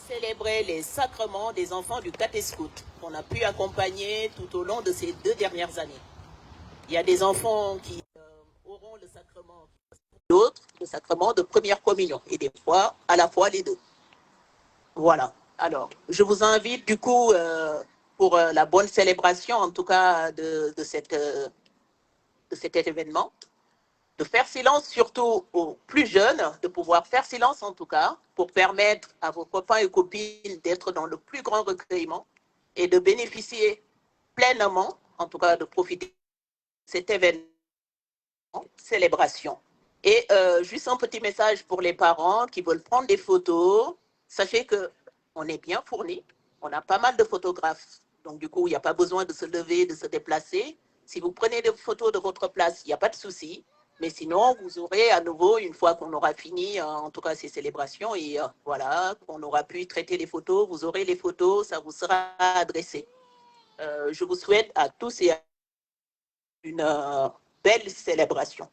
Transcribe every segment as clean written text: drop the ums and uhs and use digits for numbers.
célébrer les sacrements des enfants du Catéchisme qu'on a pu accompagner tout au long de ces 2 dernières années. Il y a des enfants qui auront le sacrement, d'autres le sacrement de première communion, et des fois à la fois les deux. Voilà. Alors, je vous invite du coup pour la bonne célébration, en tout cas de cet événement, de faire silence, surtout aux plus jeunes, de pouvoir faire silence en tout cas, pour permettre à vos copains et copines d'être dans le plus grand recueillement et de bénéficier pleinement, en tout cas de profiter de cet événement, célébration. Et juste un petit message pour les parents qui veulent prendre des photos. Sachez qu'on est bien fourni, on a pas mal de photographes. Donc du coup, il n'y a pas besoin de se lever, de se déplacer. Si vous prenez des photos de votre place, il n'y a pas de souci. Mais sinon, vous aurez à nouveau, une fois qu'on aura fini, en tout cas ces célébrations, et voilà, qu'on aura pu traiter les photos, vous aurez les photos, ça vous sera adressé. Je vous souhaite à tous et à une belle célébration.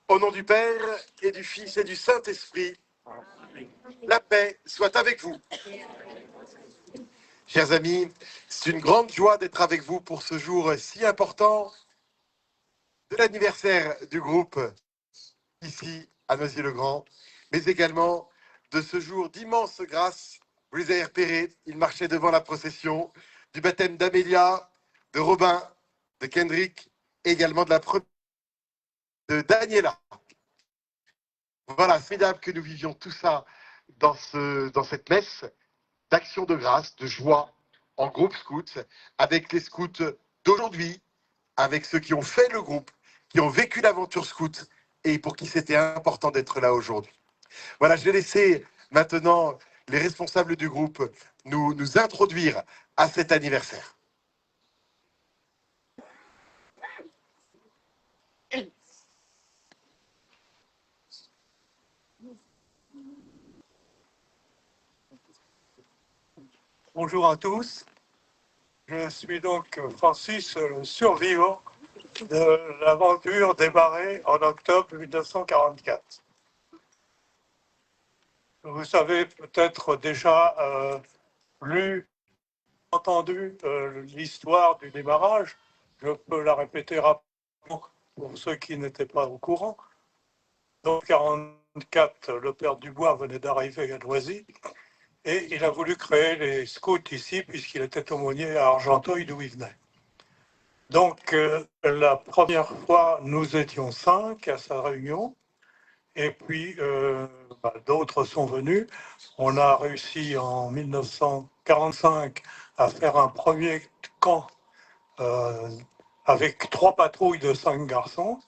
Au nom du Père et du Fils et du Saint-Esprit, la paix soit avec vous. Chers amis, c'est une grande joie d'être avec vous pour ce jour si important de l'anniversaire du groupe ici à Noisy-le-Grand, mais également de ce jour d'immense grâce. Vous les avez repérés, ils marchaient devant la procession du baptême d'Amélia, de Robin, de Kendrick, et également de la première de Daniela. Voilà, c'est formidable que nous vivions tout ça dans cette messe d'action de grâce, de joie en groupe scout, avec les scouts d'aujourd'hui, avec ceux qui ont fait le groupe, qui ont vécu l'aventure scout et pour qui c'était important d'être là aujourd'hui. Voilà, je vais laisser maintenant les responsables du groupe nous introduire à cet anniversaire. Bonjour à tous, je suis donc Francis, le survivant de l'aventure démarrée en octobre 1944. Vous savez peut-être déjà entendu l'histoire du démarrage, je peux la répéter rapidement pour ceux qui n'étaient pas au courant. Donc en 1944, le père Dubois venait d'arriver à Noisy. Et il a voulu créer les scouts ici, puisqu'il était aumônier à Argenteuil, d'où il venait. Donc, la première fois, nous étions 5 à sa réunion. Et puis, d'autres sont venus. On a réussi en 1945 à faire un premier camp avec 3 patrouilles de 5 garçons.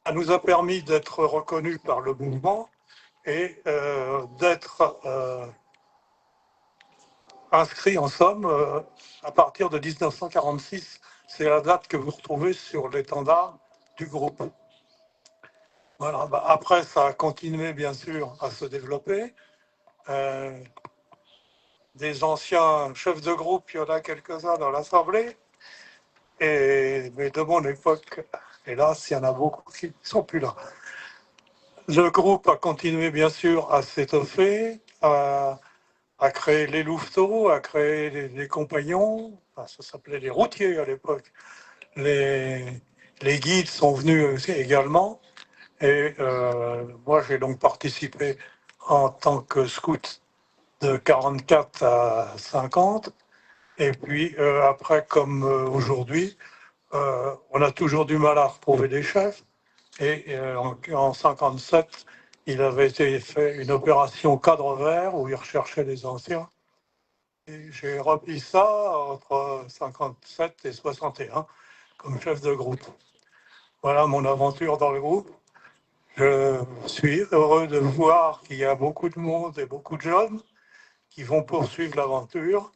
Ça nous a permis d'être reconnus par le mouvement et d'être inscrits en somme à partir de 1946. C'est la date que vous retrouvez sur l'étendard du groupe. Voilà. Après, ça a continué bien sûr à se développer. Des anciens chefs de groupe, il y en a quelques-uns dans l'Assemblée. Mais de mon époque, hélas, il y en a beaucoup qui ne sont plus là. Le groupe a continué bien sûr à s'étoffer, à créer les louveteaux, à créer les compagnons. Enfin, ça s'appelait les routiers à l'époque. Les guides sont venus aussi également. Et moi, j'ai donc participé en tant que scout de 44 à 50. Et puis après, comme aujourd'hui, on a toujours du mal à retrouver des chefs. Et en 57, il avait été fait une opération cadre vert où il recherchait les anciens. Et j'ai repris ça entre 57 et 61 comme chef de groupe. Voilà mon aventure dans le groupe. Je suis heureux de voir qu'il y a beaucoup de monde et beaucoup de jeunes qui vont poursuivre l'aventure.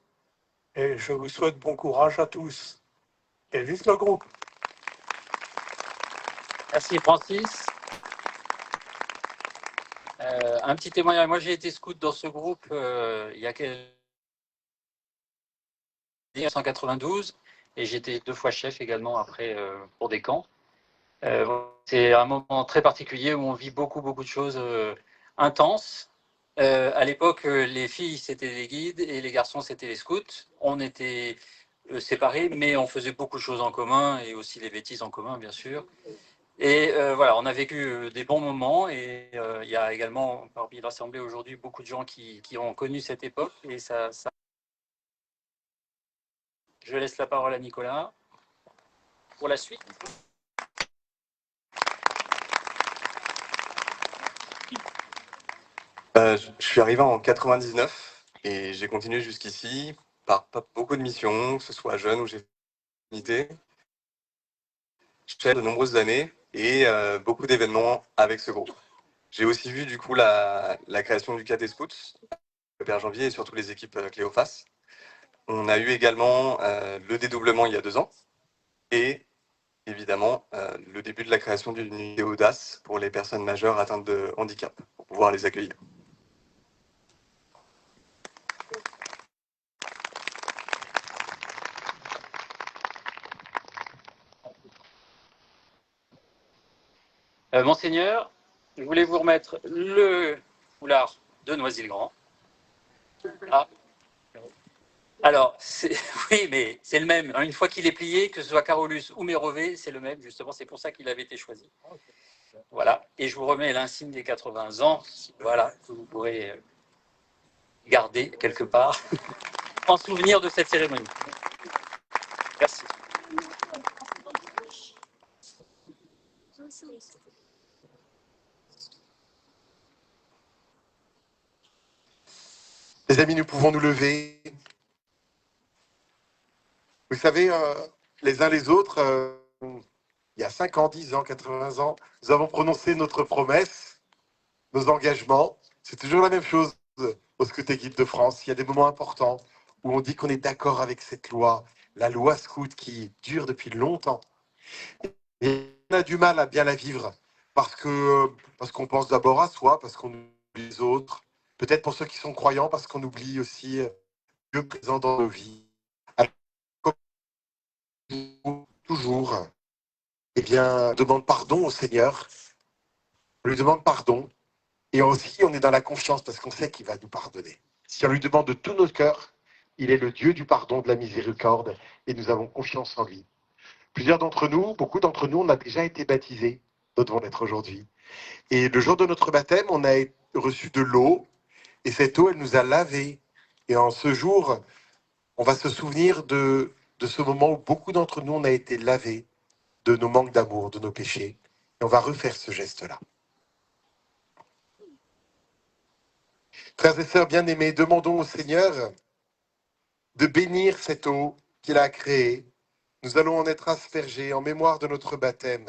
Et je vous souhaite bon courage à tous. Et vive le groupe! Merci Francis. Un petit témoignage. Moi, j'ai été scout dans ce groupe il y a 1992 et j'étais 2 fois chef également après pour des camps. C'est un moment très particulier où on vit beaucoup de choses intenses. À l'époque, les filles c'était les guides et les garçons c'était les scouts. On était séparés, mais on faisait beaucoup de choses en commun et aussi les bêtises en commun, bien sûr. Et voilà, on a vécu des bons moments et il y a également parmi l'Assemblée aujourd'hui beaucoup de gens qui ont connu cette époque et ça... Je laisse la parole à Nicolas pour la suite. Je suis arrivé en 99 et j'ai continué jusqu'ici par beaucoup de missions, que ce soit jeune ou j'ai unité. Je fais de nombreuses années et beaucoup d'événements avec ce groupe. J'ai aussi vu du coup la création du Cadet Scouts, le Père Janvier et surtout les équipes Cléophas. On a eu également le dédoublement il y a 2 ans et évidemment le début de la création d'une unité Audace pour les personnes majeures atteintes de handicap, pour pouvoir les accueillir. Monseigneur, je voulais vous remettre le foulard de Noisy-le-Grand. Ah. Alors, oui, mais c'est le même. Une fois qu'il est plié, que ce soit Carolus ou Mérové, c'est le même, justement, c'est pour ça qu'il avait été choisi. Voilà, et je vous remets l'insigne des 80 ans, voilà, que vous pourrez garder quelque part en souvenir de cette cérémonie. Merci. Les amis, nous pouvons nous lever. Vous savez, les uns les autres, il y a 5 ans, 10 ans, 80 ans, nous avons prononcé notre promesse, nos engagements. C'est toujours la même chose au Scout et Guide de France. Il y a des moments importants où on dit qu'on est d'accord avec cette loi, la loi Scout qui dure depuis longtemps. Et on a du mal à bien la vivre parce qu'on pense d'abord à soi, parce qu'on oublie les autres. Peut-être pour ceux qui sont croyants, parce qu'on oublie aussi Dieu présent dans nos vies. Alors, comme toujours, eh bien, on demande pardon au Seigneur. On lui demande pardon. Et aussi, on est dans la confiance parce qu'on sait qu'il va nous pardonner. Si on lui demande de tout notre cœur, il est le Dieu du pardon, de la miséricorde, et nous avons confiance en lui. Plusieurs d'entre nous, beaucoup d'entre nous, on a déjà été baptisés. D'autres vont l'être aujourd'hui. Et le jour de notre baptême, on a reçu de l'eau, et cette eau, elle nous a lavés. Et en ce jour, on va se souvenir de ce moment où beaucoup d'entre nous, on a été lavés de nos manques d'amour, de nos péchés. Et on va refaire ce geste-là. Frères et sœurs bien-aimés, demandons au Seigneur de bénir cette eau qu'il a créée. Nous allons en être aspergés en mémoire de notre baptême.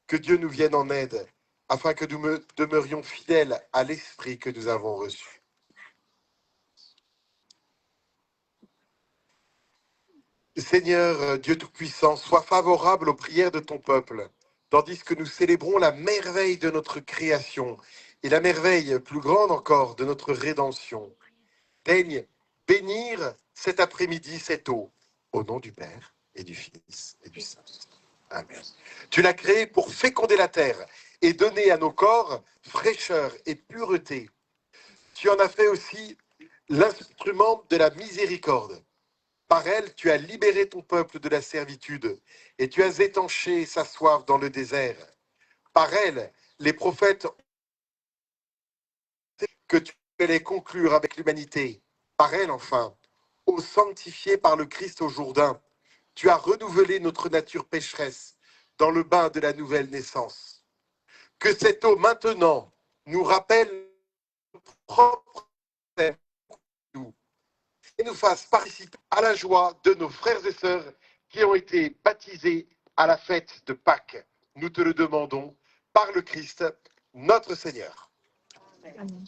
Que Dieu nous vienne en aide, afin que nous demeurions fidèles à l'esprit que nous avons reçu. Seigneur Dieu Tout-Puissant, sois favorable aux prières de ton peuple, tandis que nous célébrons la merveille de notre création et la merveille plus grande encore de notre rédemption. Daigne bénir cet après-midi cette eau, au nom du Père et du Fils et du Saint-Esprit. Amen. Tu l'as créée pour féconder la terre et donner à nos corps fraîcheur et pureté. Tu en as fait aussi l'instrument de la miséricorde. Par elle, tu as libéré ton peuple de la servitude et tu as étanché sa soif dans le désert. Par elle, les prophètes que tu allais conclure avec l'humanité. Par elle, enfin, ô sanctifié par le Christ au Jourdain, tu as renouvelé notre nature pécheresse dans le bain de la nouvelle naissance. Que cette eau maintenant nous rappelle notre propre nous et nous fasse participer à la joie de nos frères et sœurs qui ont été baptisés à la fête de Pâques. Nous te le demandons par le Christ, notre Seigneur. Amen.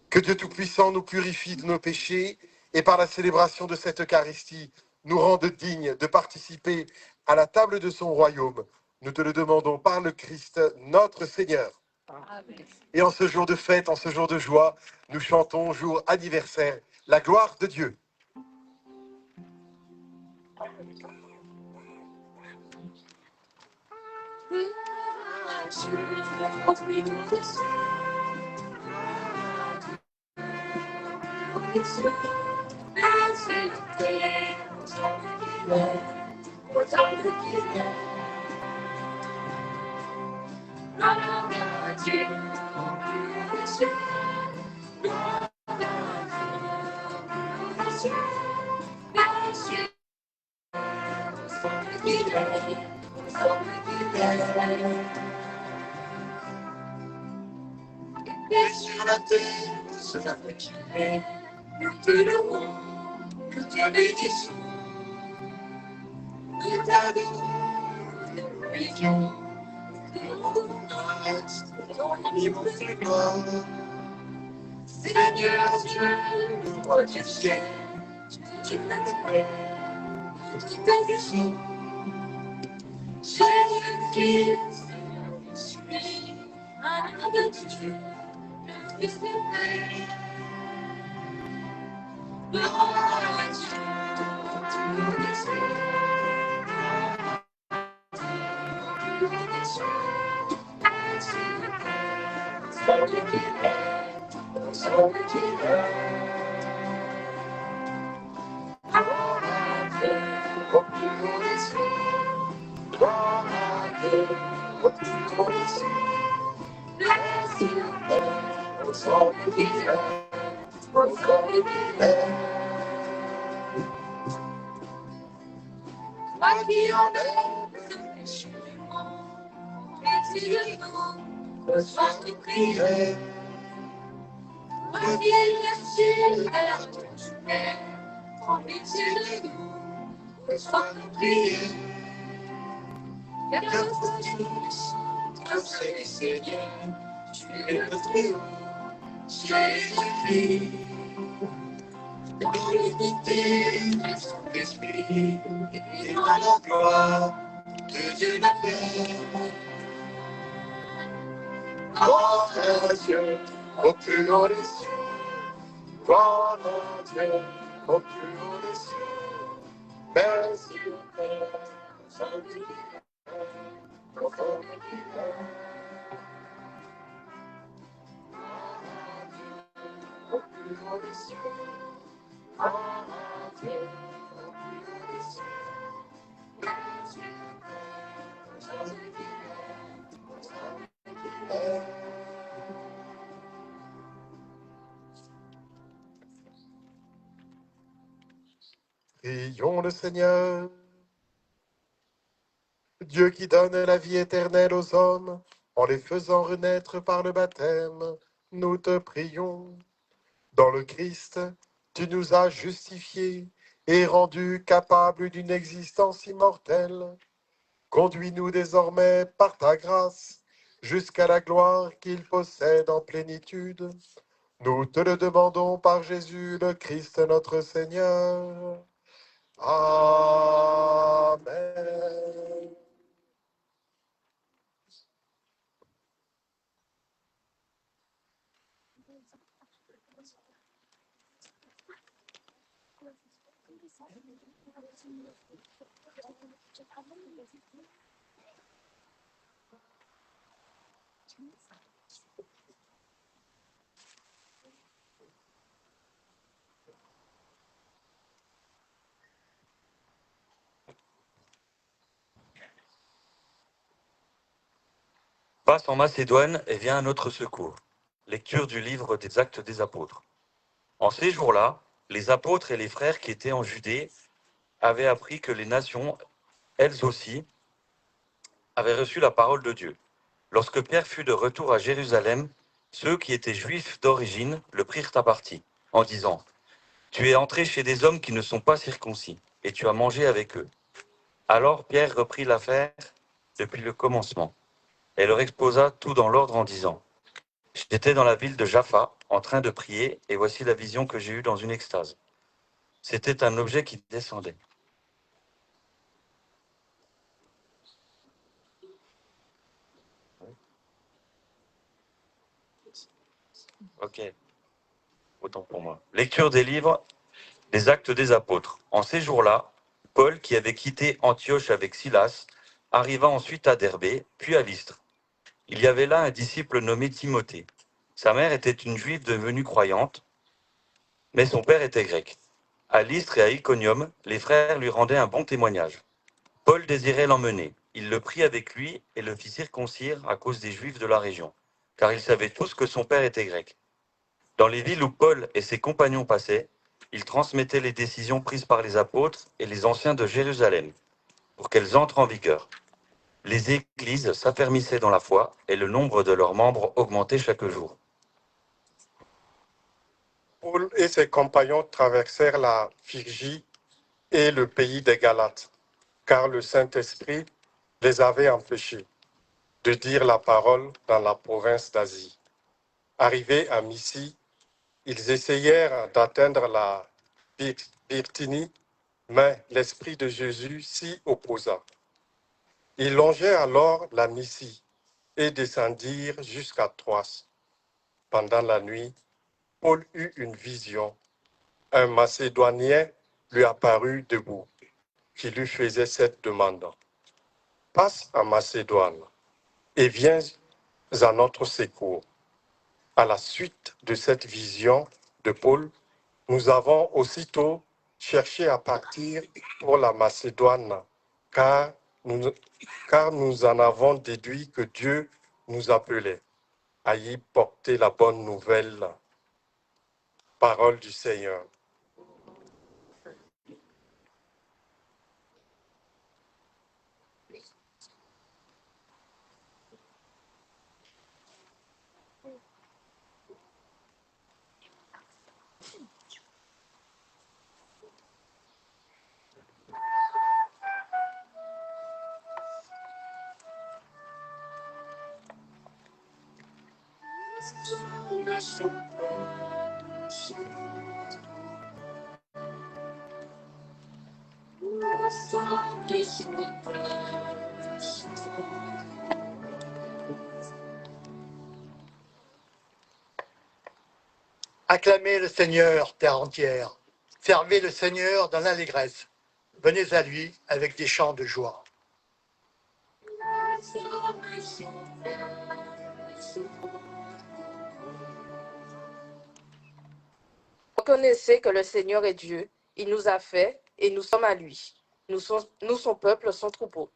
Que Dieu Tout-Puissant nous purifie de nos péchés et par la célébration de cette Eucharistie, nous rende dignes de participer à la table de son royaume. Nous te le demandons par le Christ, notre Seigneur. Amen. Et en ce jour de fête, en ce jour de joie, nous chantons, jour anniversaire, la gloire de Dieu. Sur la terre, notre qui est, nous te louons, nous te bénissons, nous t'adorons, nous te glorifions, nous te rendons ton immense gloire. Seigneur Dieu, roi du ciel, tu nous pères, nous t'exaltons. Jésus Christ, je suis un homme de Dieu, le Fils de Père. Gloire à Dieu, pour tous les cieux. Gloire à Dieu, pour tous les cieux. Merci le Père, au Dieu qui est, au Dieu qui est. Gloire à Dieu, pour tous les cieux. Gloire à Dieu, pour tous les cieux. Merci le Père, au Dieu qui est, au Dieu qui est. Toi qui enlèves le péché du monde, pitié de nous, reçois nos prières. Toi qui es le Père de ton Père, prends pitié de nous, reçois nos prières. Car tous, toi seul est Seigneur, tu es le très haut, Jésus-Christ. Dans l'unité de son esprit, et dans la gloire de Dieu le Père. Gloire à Dieu, au plus haut des cieux. Gloire à Dieu, au plus haut des cieux. Merci le Père, au Saint qui est, au Fort qui est. Gloire à Dieu, au plus haut des cieux. Gloire à Dieu, au plus haut des cieux. Merci le Père, au Saint qui est, au Saint qui est. Prions le Seigneur. Dieu qui donne la vie éternelle aux hommes, en les faisant renaître par le baptême, nous te prions. Dans le Christ, tu nous as justifiés et rendus capables d'une existence immortelle. Conduis-nous désormais par ta grâce jusqu'à la gloire qu'il possède en plénitude. Nous te le demandons par Jésus le Christ notre Seigneur. Amen. Passe en Macédoine et vient à notre secours. Lecture du livre des Actes des Apôtres. En ces jours-là, les apôtres et les frères qui étaient en Judée avaient appris que les nations, elles aussi, avaient reçu la parole de Dieu. Lorsque Pierre fut de retour à Jérusalem, ceux qui étaient juifs d'origine le prirent à partie, en disant : « Tu es entré chez des hommes qui ne sont pas circoncis, et tu as mangé avec eux. » Alors Pierre reprit l'affaire depuis le commencement, et leur exposa tout dans l'ordre en disant : « J'étais dans la ville de Jaffa, en train de prier, et voici la vision que j'ai eue dans une extase. C'était un objet qui descendait. Ok, autant pour moi. Lecture des livres des Actes des Apôtres. En ces jours-là, Paul, qui avait quitté Antioche avec Silas, arriva ensuite à Derbé, puis à Lystre. Il y avait là un disciple nommé Timothée. Sa mère était une juive devenue croyante, mais son père était grec. À Lystre et à Iconium, les frères lui rendaient un bon témoignage. Paul désirait l'emmener. Il le prit avec lui et le fit circoncire à cause des Juifs de la région, car ils savaient tous que son père était grec. Dans les villes où Paul et ses compagnons passaient, ils transmettaient les décisions prises par les apôtres et les anciens de Jérusalem, pour qu'elles entrent en vigueur. Les églises s'affermissaient dans la foi et le nombre de leurs membres augmentait chaque jour. Paul et ses compagnons traversèrent la Phrygie et le pays des Galates, car le Saint-Esprit les avait empêchés de dire la parole dans la province d'Asie. Arrivés à Mysie, ils essayèrent d'atteindre la Bithynie, mais l'Esprit de Jésus s'y opposa. Ils longèrent alors la Mysie et descendirent jusqu'à Troas. Pendant la nuit, Paul eut une vision. Un Macédonien lui apparut debout, qui lui faisait cette demande. Passe en Macédoine et viens à notre secours. À la suite de cette vision de Paul, nous avons aussitôt cherché à partir pour la Macédoine, car nous en avons déduit que Dieu nous appelait à y porter la bonne nouvelle. Parole du Seigneur. Acclamez le Seigneur, terre entière. Servez le Seigneur dans l'allégresse. Venez à lui avec des chants de joie. Reconnaissez que le Seigneur est Dieu. Il nous a fait et nous sommes à lui. Nous, son peuple, son troupeau.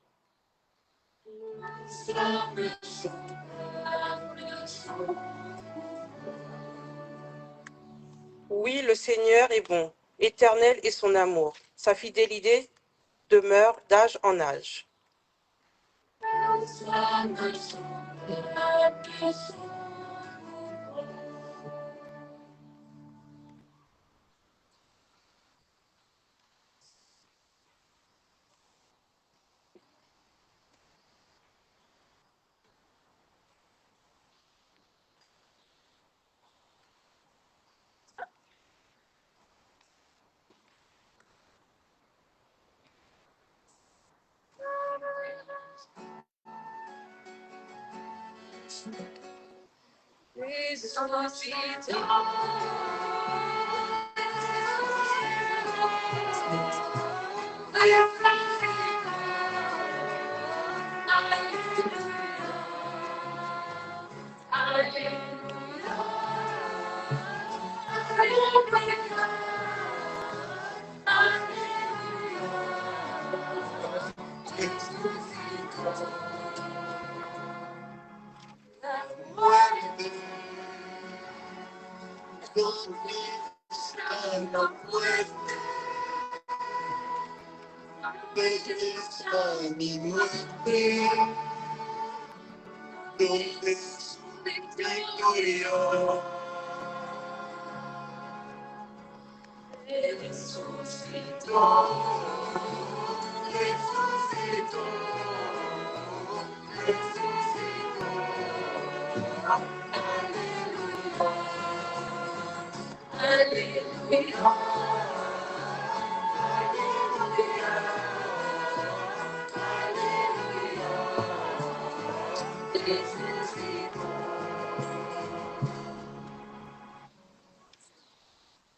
Oui, le Seigneur est bon, éternel est son amour. Sa fidélité demeure d'âge en âge.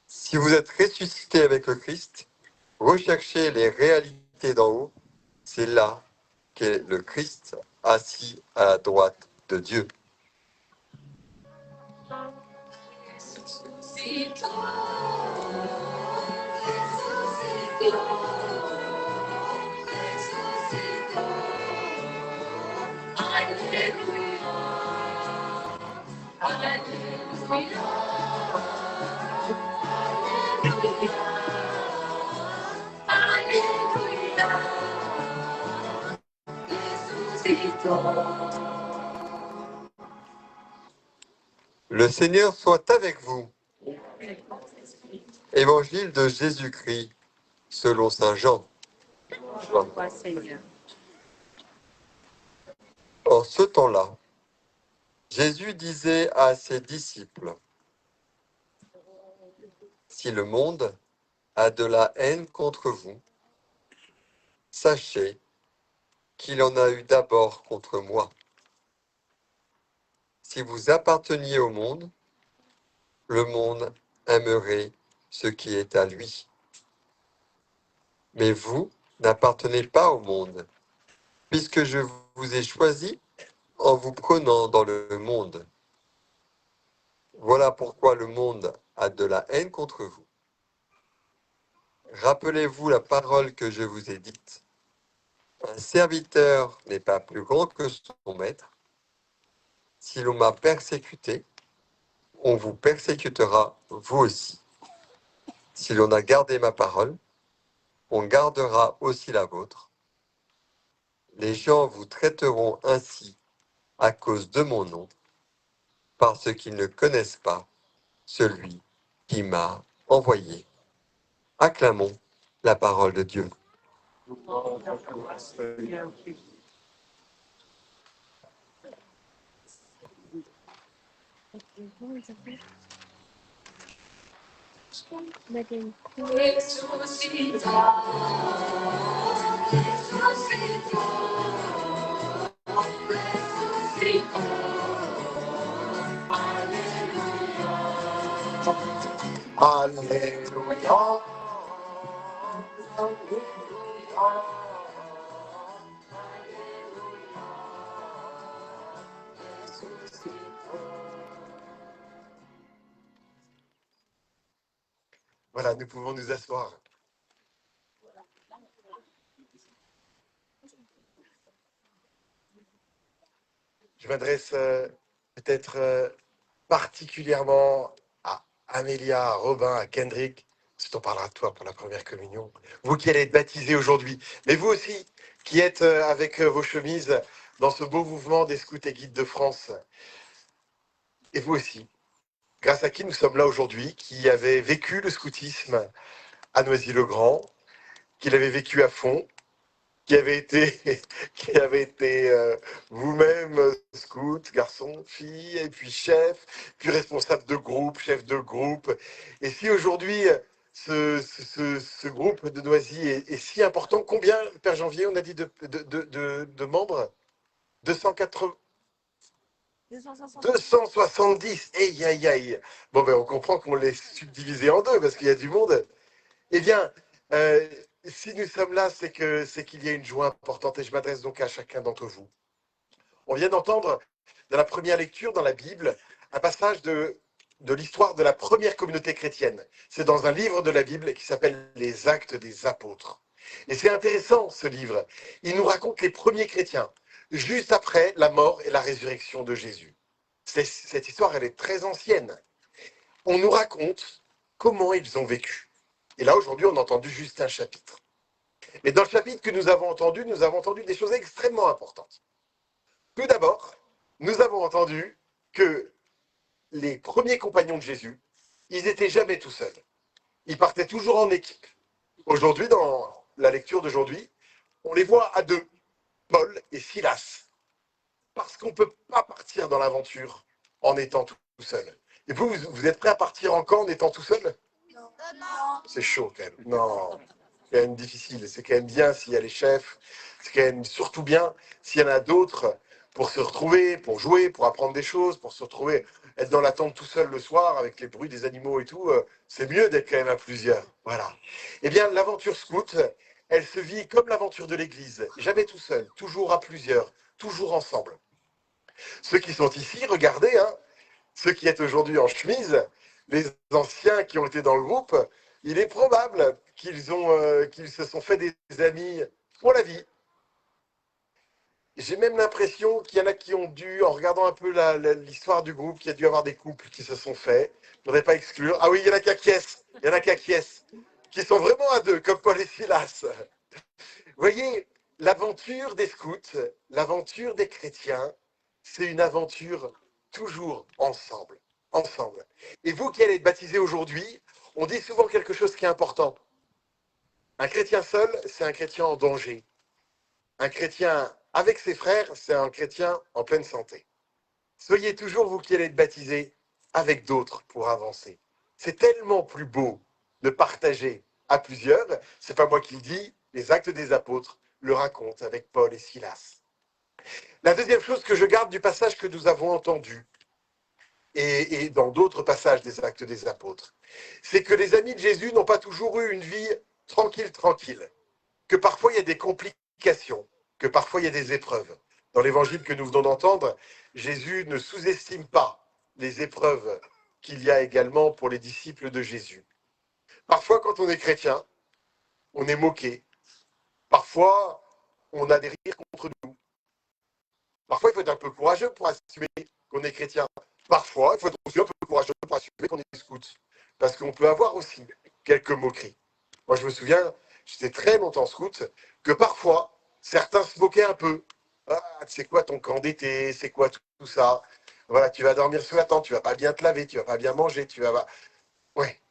Si vous êtes ressuscité avec le Christ, recherchez les réalités d'en haut. C'est là qu'est le Christ assis à la droite de Dieu. Le Seigneur soit avec vous. Évangile de Jésus-Christ selon saint Jean. En ce temps-là, Jésus disait à ses disciples, « Si le monde a de la haine contre vous, sachez qu'il en a eu d'abord contre moi. Si vous apparteniez au monde, le monde aimerait ce qui est à lui. Mais vous n'appartenez pas au monde, puisque je vous ai choisi en vous prenant dans le monde. Voilà pourquoi le monde a de la haine contre vous. Rappelez-vous la parole que je vous ai dite. Un serviteur n'est pas plus grand que son maître. Si l'on m'a persécuté, on vous persécutera vous aussi. Si l'on a gardé ma parole, on gardera aussi la vôtre. Les gens vous traiteront ainsi à cause de mon nom, parce qu'ils ne connaissent pas celui qui m'a envoyé. Acclamons la parole de Dieu. Alléluia. Voilà, nous pouvons nous asseoir. Je m'adresse peut-être particulièrement à Amélia, à Robin, à Kendrick. C'est on parlera de toi pour la première communion. Vous qui allez être baptisés aujourd'hui, mais vous aussi qui êtes avec vos chemises dans ce beau mouvement des scouts et guides de France. Et vous aussi, grâce à qui nous sommes là aujourd'hui, qui avez vécu le scoutisme à Noisy-le-Grand, qui l'avez vécu à fond, qui avait été, vous-même scout, garçon, fille, et puis chef, puis responsable de groupe, chef de groupe. Et si aujourd'hui, ce groupe de Noisy est si important, combien, Père Janvier, on a dit de membres 280 270. Aïe, aïe, aïe. Bon, ben, on comprend qu'on les subdivisé en deux, parce qu'il y a du monde. Eh bien, si nous sommes là, c'est qu'il y a une joie importante, et je m'adresse donc à chacun d'entre vous. On vient d'entendre, dans la première lecture dans la Bible, un passage de l'histoire de la première communauté chrétienne. C'est dans un livre de la Bible qui s'appelle « Les Actes des Apôtres ». Et c'est intéressant, ce livre. Il nous raconte les premiers chrétiens, juste après la mort et la résurrection de Jésus. Cette histoire, elle est très ancienne. On nous raconte comment ils ont vécu. Et là, aujourd'hui, on a entendu juste un chapitre. Mais dans le chapitre que nous avons entendu des choses extrêmement importantes. Tout d'abord, nous avons entendu que les premiers compagnons de Jésus, ils n'étaient jamais tout seuls. Ils partaient toujours en équipe. Aujourd'hui, dans la lecture d'aujourd'hui, on les voit à deux, Paul et Silas. Parce qu'on ne peut pas partir dans l'aventure en étant tout seul. Et vous êtes prêts à partir en camp en étant tout seul? C'est chaud quand même. Non, c'est quand même difficile. C'est quand même bien s'il y a les chefs. C'est quand même surtout bien s'il y en a d'autres pour se retrouver, pour jouer, pour apprendre des choses, pour se retrouver, être dans la tente tout seul le soir avec les bruits des animaux et tout. C'est mieux d'être quand même à plusieurs. Voilà. Eh bien, l'aventure scout, elle se vit comme l'aventure de l'Église. Jamais tout seul, toujours à plusieurs, toujours ensemble. Ceux qui sont ici, regardez, hein, ceux qui êtes aujourd'hui en chemise, les anciens qui ont été dans le groupe, il est probable qu'ils se sont fait des amis pour la vie. J'ai même l'impression qu'il y en a qui ont dû, en regardant un peu l'histoire du groupe, qu'il y a dû avoir des couples qui se sont faits. Je ne voudrais pas exclure. Ah oui, il y en a qui acquiescent. Il y en a qui acquiescent. Qui sont vraiment à deux, comme Paul et Silas. Vous voyez, l'aventure des scouts, l'aventure des chrétiens, c'est une aventure toujours ensemble. Et vous qui allez être baptisés aujourd'hui, On dit souvent quelque chose qui est important. Un chrétien seul, c'est un chrétien en danger. Un chrétien avec ses frères, c'est un chrétien en pleine santé. Soyez toujours, vous qui allez être baptisés, avec d'autres pour avancer. C'est tellement plus beau de partager à plusieurs. C'est pas moi qui le dis, les Actes des Apôtres le racontent avec Paul et Silas. La deuxième chose que je garde du passage que nous avons entendu, et dans d'autres passages des Actes des Apôtres, c'est que les amis de Jésus n'ont pas toujours eu une vie tranquille, que parfois il y a des complications, que parfois il y a des épreuves. Dans l'évangile que nous venons d'entendre, Jésus ne sous-estime pas les épreuves qu'il y a également pour les disciples de Jésus. Parfois, quand on est chrétien, on est moqué. Parfois, on a des rires contre nous. Parfois, il faut être un peu courageux pour assumer qu'on est chrétien. Parfois, il faut être aussi un peu courageux pour assumer qu'on est scout. Parce qu'on peut avoir aussi quelques moqueries. Moi, je me souviens, j'étais très longtemps scout, que parfois, certains se moquaient un peu. Ah, c'est quoi ton camp d'été? C'est quoi tout ça? Voilà, tu vas dormir sous la tente, tu vas pas bien te laver, tu vas pas bien manger, tu vas... Ouais.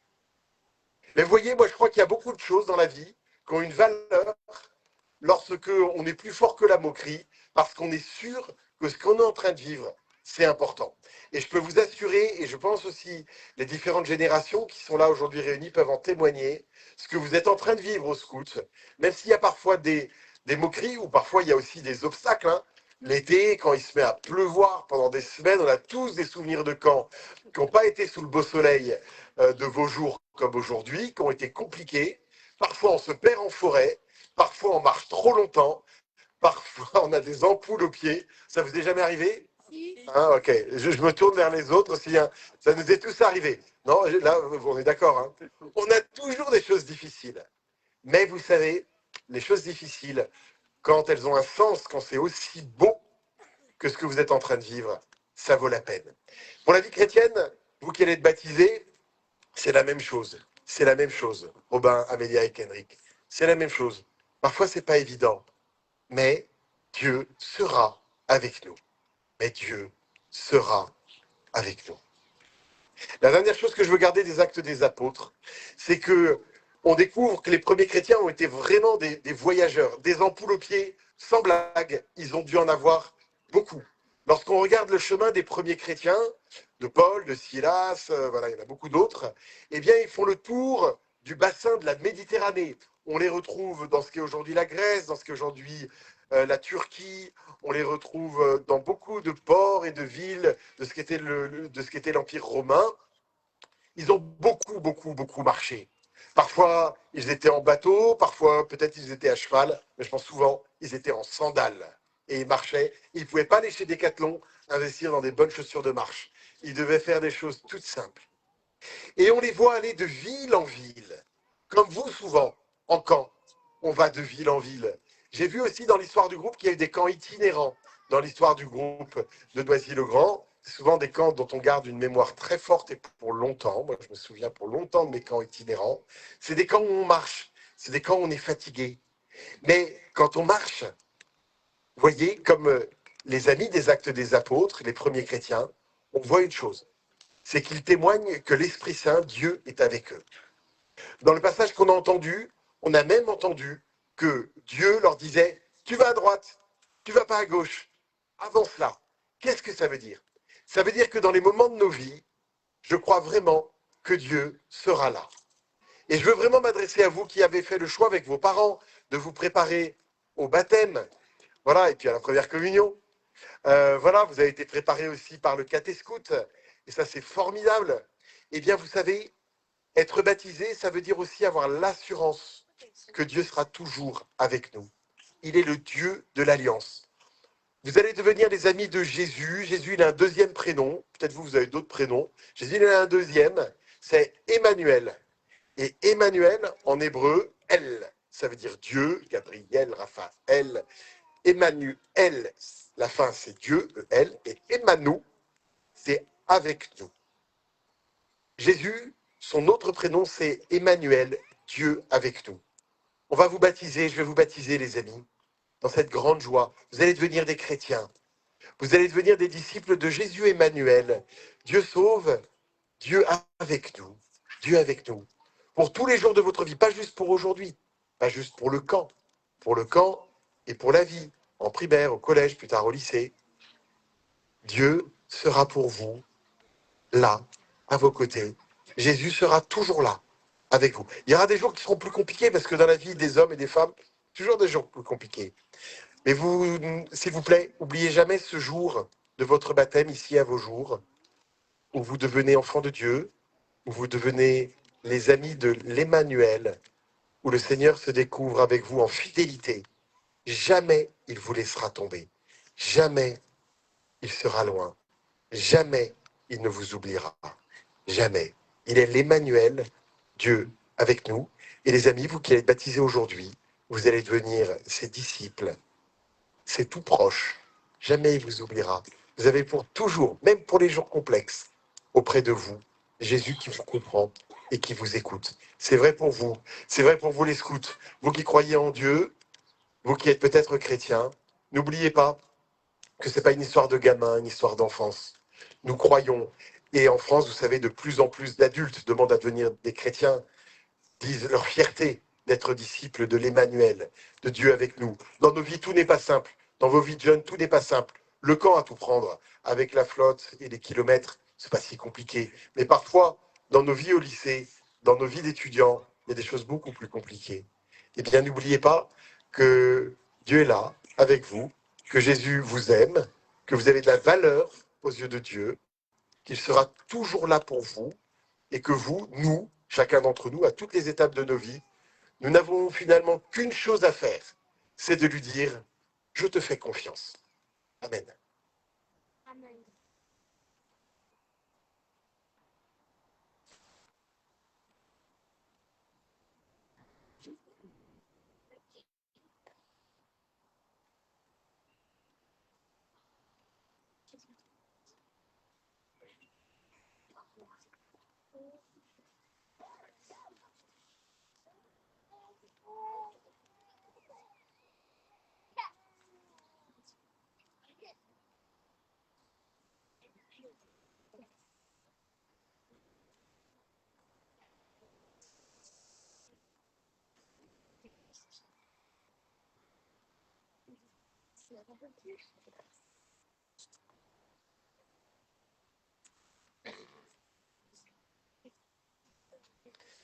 Mais vous voyez, moi, je crois qu'il y a beaucoup de choses dans la vie qui ont une valeur lorsque on est plus fort que la moquerie, parce qu'on est sûr que ce qu'on est en train de vivre, c'est important. Et je peux vous assurer, et je pense aussi les différentes générations qui sont là aujourd'hui réunies peuvent en témoigner, ce que vous êtes en train de vivre au scout, même s'il y a parfois des moqueries, ou parfois il y a aussi des obstacles. Hein. L'été, quand il se met à pleuvoir pendant des semaines, on a tous des souvenirs de camps qui n'ont pas été sous le beau soleil de vos jours comme aujourd'hui, qui ont été compliqués. Parfois on se perd en forêt, parfois on marche trop longtemps, parfois on a des ampoules aux pieds. Ça vous est jamais arrivé? Hein, ok, je me tourne vers les autres aussi. Hein. Ça nous est tous arrivé. Non, là, on est d'accord. Hein. On a toujours des choses difficiles. Mais vous savez, les choses difficiles, quand elles ont un sens, quand c'est aussi beau que ce que vous êtes en train de vivre, ça vaut la peine. Pour la vie chrétienne, vous qui allez être baptisés, c'est la même chose. C'est la même chose. Robin, Amélia et Kenrick. C'est la même chose. Parfois, c'est pas évident. Mais Dieu sera avec nous. Mais Dieu sera avec nous. La dernière chose que je veux garder des Actes des Apôtres, c'est que on découvre que les premiers chrétiens ont été vraiment des voyageurs, des ampoules aux pieds, sans blague, ils ont dû en avoir beaucoup. Lorsqu'on regarde le chemin des premiers chrétiens, de Paul, de Silas, voilà, il y en a beaucoup d'autres, eh bien, ils font le tour du bassin de la Méditerranée. On les retrouve dans ce qu'est aujourd'hui la Grèce, dans ce qu'est aujourd'hui la Turquie, on les retrouve dans beaucoup de ports et de villes de ce qu'était l'Empire romain. Ils ont beaucoup marché. Parfois, ils étaient en bateau, parfois, peut-être, ils étaient à cheval, mais je pense souvent, ils étaient en sandales. Et ils marchaient. Ils ne pouvaient pas aller chez Decathlon investir dans des bonnes chaussures de marche. Ils devaient faire des choses toutes simples. Et on les voit aller de ville en ville. Comme vous, souvent, en camp, on va de ville en ville. J'ai vu aussi dans l'histoire du groupe qu'il y a eu des camps itinérants. Dans l'histoire du groupe de Noisy-le-Grand, c'est souvent des camps dont on garde une mémoire très forte et pour longtemps. Moi, je me souviens pour longtemps de mes camps itinérants. C'est des camps où on marche. C'est des camps où on est fatigué. Mais quand on marche, vous voyez, comme les amis des Actes des Apôtres, les premiers chrétiens, on voit une chose. C'est qu'ils témoignent que l'Esprit Saint, Dieu, est avec eux. Dans le passage qu'on a entendu, on a même entendu que Dieu leur disait « Tu vas à droite, tu vas pas à gauche, avance là ». Qu'est-ce que ça veut dire? Ça veut dire que dans les moments de nos vies, je crois vraiment que Dieu sera là. Et je veux vraiment m'adresser à vous qui avez fait le choix avec vos parents de vous préparer au baptême, voilà, et puis à la première communion. Voilà, vous avez été préparés aussi par le catéchoute, et ça c'est formidable. Eh bien, vous savez, être baptisé, ça veut dire aussi avoir l'assurance que Dieu sera toujours avec nous. Il est le Dieu de l'Alliance. Vous allez devenir les amis de Jésus. Jésus, il a un deuxième prénom. Peut-être vous avez d'autres prénoms. Jésus, il a un deuxième. C'est Emmanuel. Et Emmanuel, en hébreu, El, ça veut dire Dieu. Gabriel, Raphaël. Emmanuel, la fin, c'est Dieu, El. Et Emmanuel, c'est avec nous. Jésus, son autre prénom, c'est Emmanuel, Dieu avec nous. On va vous baptiser, je vais vous baptiser, les amis, dans cette grande joie. Vous allez devenir des chrétiens. Vous allez devenir des disciples de Jésus Emmanuel. Dieu sauve, Dieu avec nous. Dieu avec nous. pour tous les jours de votre vie, pas juste pour aujourd'hui, pas juste pour le camp et pour la vie, en primaire, au collège, plus tard au lycée. Dieu sera pour vous là, à vos côtés. Jésus sera toujours là, avec vous. Il y aura des jours qui seront plus compliqués, parce que dans la vie des hommes et des femmes, toujours des jours plus compliqués. Mais vous, s'il vous plaît, n'oubliez jamais ce jour de votre baptême, ici à vos jours, où vous devenez enfant de Dieu, où vous devenez les amis de l'Emmanuel, où le Seigneur se découvre avec vous en fidélité. Jamais il vous laissera tomber. Jamais il sera loin. Jamais il ne vous oubliera. Jamais. Il est l'Emmanuel, Dieu avec nous. Et les amis, vous qui êtes baptisés aujourd'hui, vous allez devenir ses disciples. C'est tout proche. Jamais il vous oubliera. Vous avez pour toujours, même pour les jours complexes, auprès de vous, Jésus qui vous comprend et qui vous écoute. C'est vrai pour vous. C'est vrai pour vous les scouts. Vous qui croyez en Dieu, vous qui êtes peut-être chrétiens, n'oubliez pas que ce n'est pas une histoire de gamin, une histoire d'enfance. Nous croyons. Et en France, vous savez, de plus en plus d'adultes demandent à devenir des chrétiens, disent leur fierté d'être disciples de l'Emmanuel, de Dieu avec nous. Dans nos vies, tout n'est pas simple. Dans vos vies de jeunes, tout n'est pas simple. Le camp a tout prendre. Avec la flotte et les kilomètres, c'est pas si compliqué. Mais parfois, dans nos vies au lycée, dans nos vies d'étudiants, il y a des choses beaucoup plus compliquées. Eh bien, n'oubliez pas que Dieu est là, avec vous, que Jésus vous aime, que vous avez de la valeur aux yeux de Dieu, qu'il sera toujours là pour vous, et que vous, nous, chacun d'entre nous, à toutes les étapes de nos vies, nous n'avons finalement qu'une chose à faire, c'est de lui dire « Je te fais confiance ». Amen.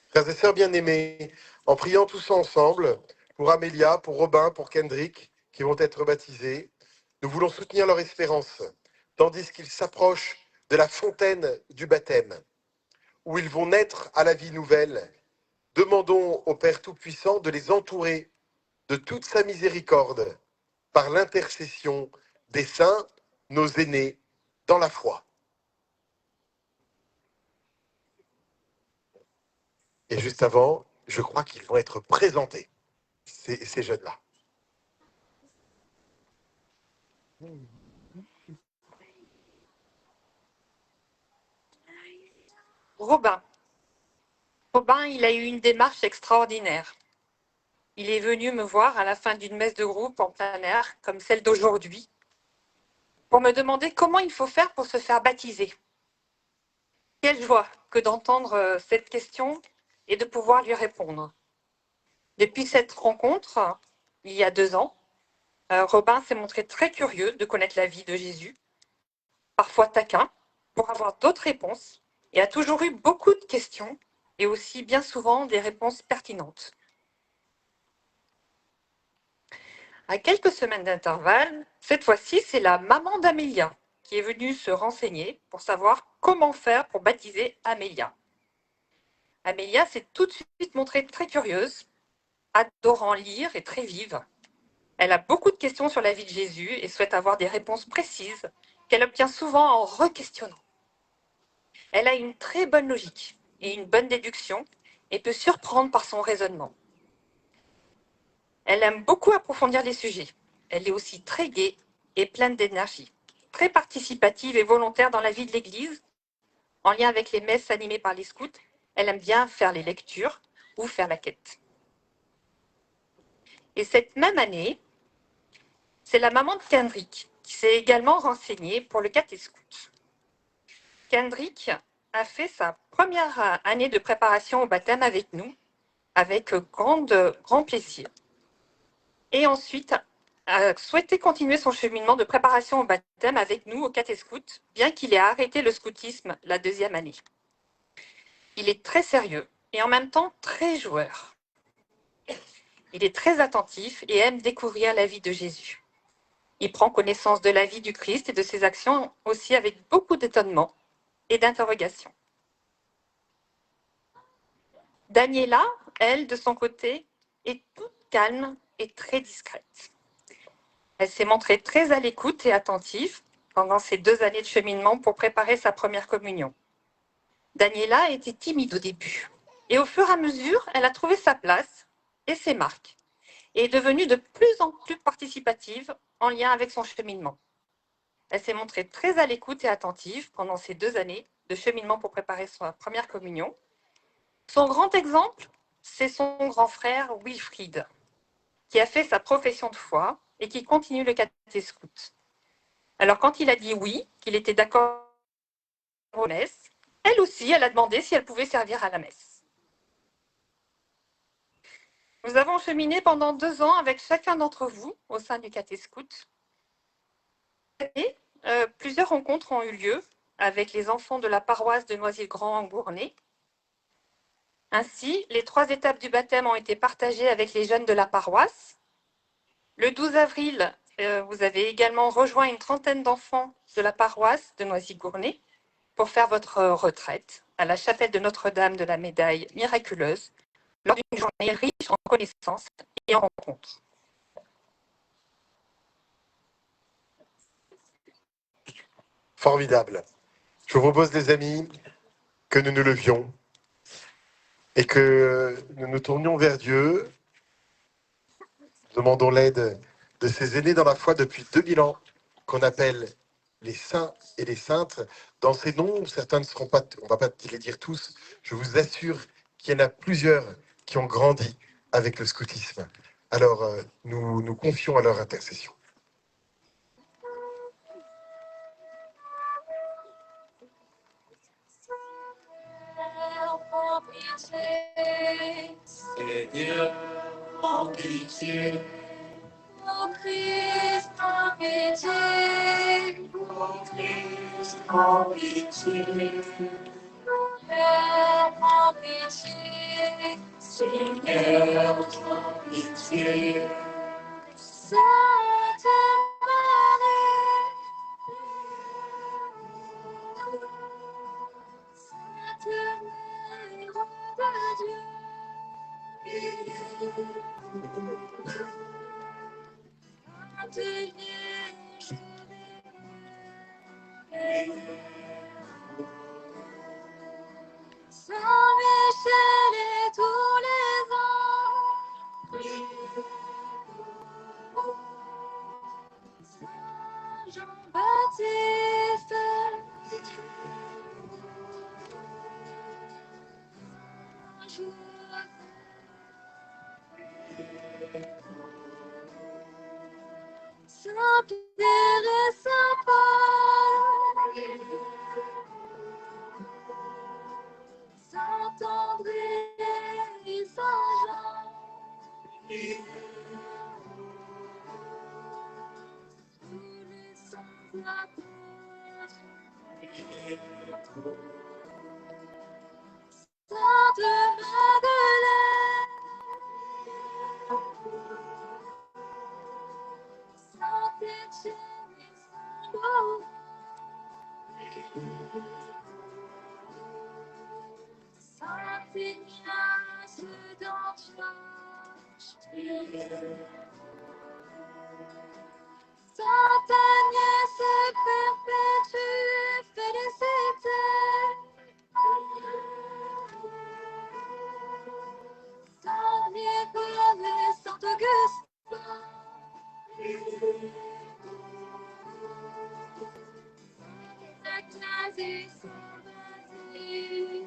Frères et sœurs bien-aimés, en priant tous ensemble pour Amélia, pour Robin, pour Kendrick, qui vont être baptisés, nous voulons soutenir leur espérance, tandis qu'ils s'approchent de la fontaine du baptême, où ils vont naître à la vie nouvelle. Demandons au Père Tout-Puissant de les entourer de toute sa miséricorde par l'intercession des saints, nos aînés, dans la foi. Et juste avant, je crois qu'ils vont être présentés, ces jeunes-là. Robin. Robin, il a eu une démarche extraordinaire. Il est venu me voir à la fin d'une messe de groupe en plein air, comme celle d'aujourd'hui, pour me demander comment il faut faire pour se faire baptiser. Quelle joie que d'entendre cette question et de pouvoir lui répondre. Depuis cette rencontre, il y a 2 ans, Robin s'est montré très curieux de connaître la vie de Jésus, parfois taquin, pour avoir d'autres réponses, et a toujours eu beaucoup de questions et aussi bien souvent des réponses pertinentes. À quelques semaines d'intervalle, cette fois-ci, c'est la maman d'Amélia qui est venue se renseigner pour savoir comment faire pour baptiser Amélia. Amélia s'est tout de suite montrée très curieuse, adorant lire et très vive. Elle a beaucoup de questions sur la vie de Jésus et souhaite avoir des réponses précises qu'elle obtient souvent en re-questionnant. Elle a une très bonne logique et une bonne déduction et peut surprendre par son raisonnement. Elle aime beaucoup approfondir les sujets. Elle est aussi très gaie et pleine d'énergie, très participative et volontaire dans la vie de l'Église. En lien avec les messes animées par les scouts, elle aime bien faire les lectures ou faire la quête. Et cette même année, c'est la maman de Kendrick qui s'est également renseignée pour le catéchisme. Kendrick a fait sa première année de préparation au baptême avec nous, avec grand plaisir. Et ensuite, a souhaité continuer son cheminement de préparation au baptême avec nous au Caté-Scout, bien qu'il ait arrêté le scoutisme la 2e année. Il est très sérieux et en même temps très joueur. Il est très attentif et aime découvrir la vie de Jésus. Il prend connaissance de la vie du Christ et de ses actions aussi avec beaucoup d'étonnement et d'interrogation. Daniela, elle, de son côté, est toute calme et très discrète. Elle s'est montrée très à l'écoute et attentive pendant ces 2 années de cheminement pour préparer sa première communion. Daniela était timide au début, et au fur et à mesure, elle a trouvé sa place et ses marques, et est devenue de plus en plus participative en lien avec son cheminement. Elle s'est montrée très à l'écoute et attentive pendant ces 2 années de cheminement pour préparer sa première communion. Son grand exemple, c'est son grand frère Wilfried, qui a fait sa profession de foi et qui continue le caté-scout. Alors quand il a dit oui, qu'il était d'accord pour la messe, elle aussi, elle a demandé si elle pouvait servir à la messe. Nous avons cheminé pendant 2 ans avec chacun d'entre vous au sein du caté-scout. Et plusieurs rencontres ont eu lieu avec les enfants de la paroisse de Noisy-le-Grand en Gournay. Ainsi, les 3 étapes du baptême ont été partagées avec les jeunes de la paroisse. Le 12 avril, vous avez également rejoint une trentaine d'enfants de la paroisse de Noisy-Gournay pour faire votre retraite à la chapelle de Notre-Dame de la Médaille miraculeuse lors d'une journée riche en connaissances et en rencontres. Formidable. Je vous propose, les amis, que nous nous levions et que nous nous tournions vers Dieu. Demandons l'aide de ces aînés dans la foi depuis 2000 ans, qu'on appelle les saints et les saintes. Dans ces noms, certains ne seront pas, on ne va pas les dire tous, je vous assure qu'il y en a plusieurs qui ont grandi avec le scoutisme. Alors, nous nous confions à leur intercession. Seigneur, en pitié. Ô Christ, en pitié. Ô Christ, en pitié. Seigneur, en pitié. Seigneur, en pitié. Sainte Marie, Sainte Mère de Dieu, Sainte Vierge Saint Michel et tous les anges, Saint Jean-Baptiste, Saint Joseph, Saint Pierre et Saint Paul, Saint André et Saint Jean, tous les saints apôtres, Sainte Madeleine, Saint Étienne et Saint Laurent, Saint Ignace d'Antioche, Sainte Agnès perpétue félicité, Saint Nicolas et Saint Augustin, Saint Ignace, Saint Basile,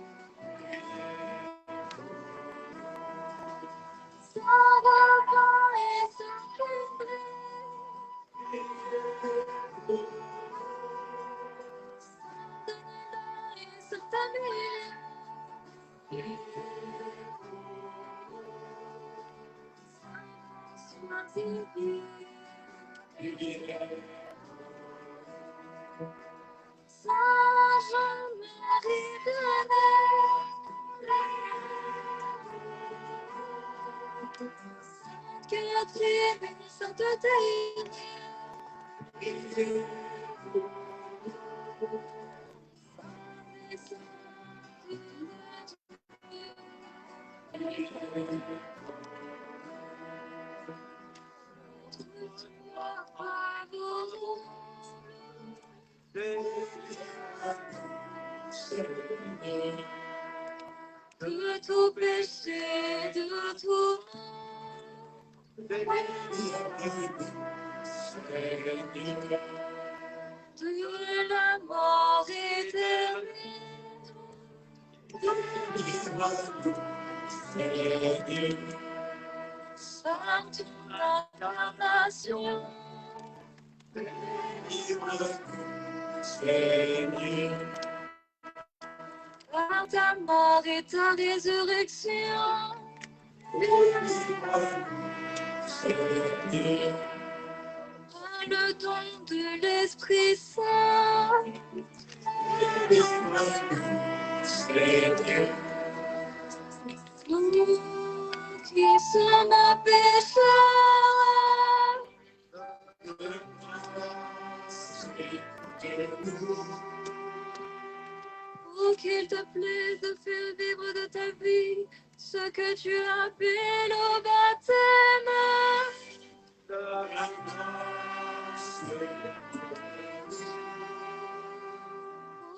Saint Volcan et Saint Clément, Saint Denis et Saint Amélie, De tout péché, de tout de la mort éternelle. Par ton incarnation. Par ta mort et ta résurrection. Par le don de l'Esprit Saint. Nous qui sommes pécheurs. Oh, qu'il te plaise de faire vivre de ta vie ce que tu appelles au baptême.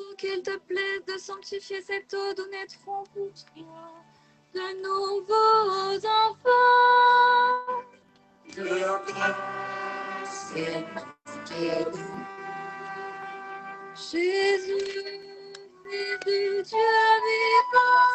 Oh, qu'il te plaise de sanctifier cette eau d'où naîtront pour toi de nouveaux enfants. De grâce et Jésus, Fils du Dieu vivant.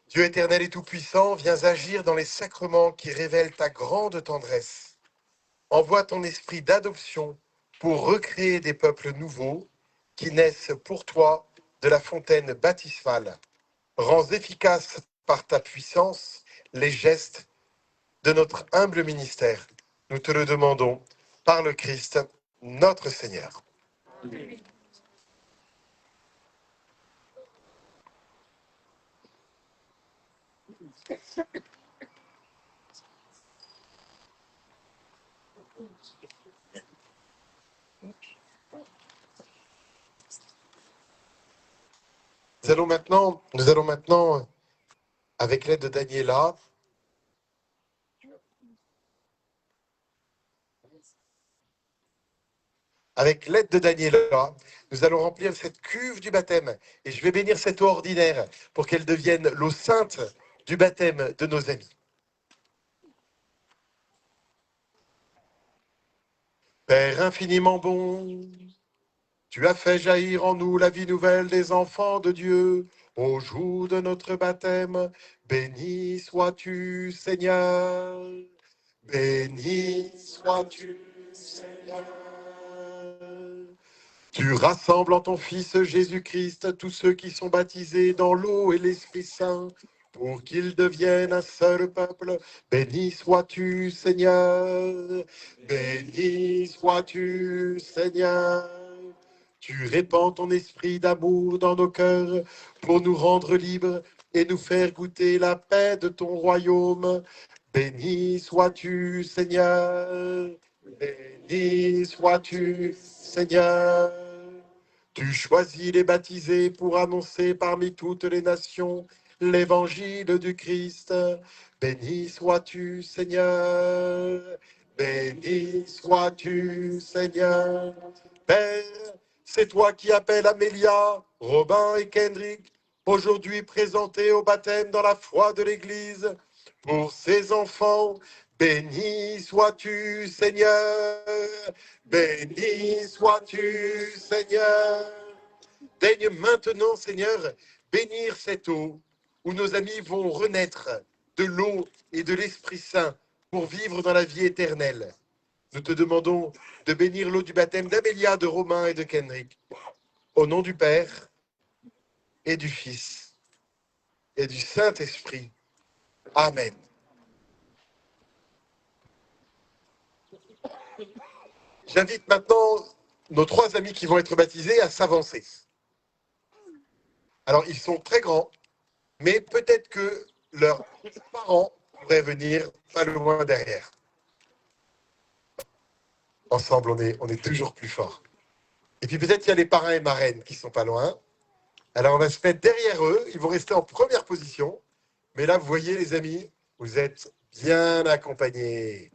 Dieu éternel et tout-puissant, viens agir dans les sacrements qui révèlent ta grande tendresse. Envoie ton esprit d'adoption pour recréer des peuples nouveaux qui naissent pour toi de la fontaine baptismale. Rends efficaces par ta puissance les gestes de notre humble ministère. Nous te le demandons par le Christ, notre Seigneur. Nous allons maintenant, avec l'aide de Daniela, nous allons remplir cette cuve du baptême et je vais bénir cette eau ordinaire pour qu'elle devienne l'eau sainte du baptême de nos amis. Père infiniment bon, tu as fait jaillir en nous la vie nouvelle des enfants de Dieu. Au jour de notre baptême, béni sois-tu, Seigneur. Béni sois-tu, Seigneur. Tu rassembles en ton Fils Jésus-Christ tous ceux qui sont baptisés dans l'eau et l'Esprit Saint pour qu'ils deviennent un seul peuple. Béni sois-tu, Seigneur. Béni sois-tu, Seigneur. Tu répands ton esprit d'amour dans nos cœurs pour nous rendre libres et nous faire goûter la paix de ton royaume. Béni sois-tu, Seigneur. Béni sois-tu, Seigneur. Tu choisis les baptisés pour annoncer parmi toutes les nations l'évangile du Christ. Béni sois-tu, Seigneur. Béni sois-tu, Seigneur. Père, c'est toi qui appelles Amélia, Robin et Kendrick, aujourd'hui présentés au baptême dans la foi de l'Église, pour ses enfants. Béni sois-tu, Seigneur, béni sois-tu, Seigneur. Daigne maintenant, Seigneur, bénir cette eau où nos amis vont renaître de l'eau et de l'Esprit Saint pour vivre dans la vie éternelle. Nous te demandons de bénir l'eau du baptême d'Amélia, de Romain et de Kendrick. Au nom du Père et du Fils et du Saint-Esprit. Amen. J'invite maintenant nos 3 amis qui vont être baptisés à s'avancer. Alors, ils sont très grands, mais peut-être que leurs parents pourraient venir pas loin derrière. Ensemble, on est toujours plus forts. Et puis peut-être qu'il y a les parrains et marraines qui sont pas loin. Alors, on va se mettre derrière eux. Ils vont rester en première position. Mais là, vous voyez, les amis, vous êtes bien accompagnés.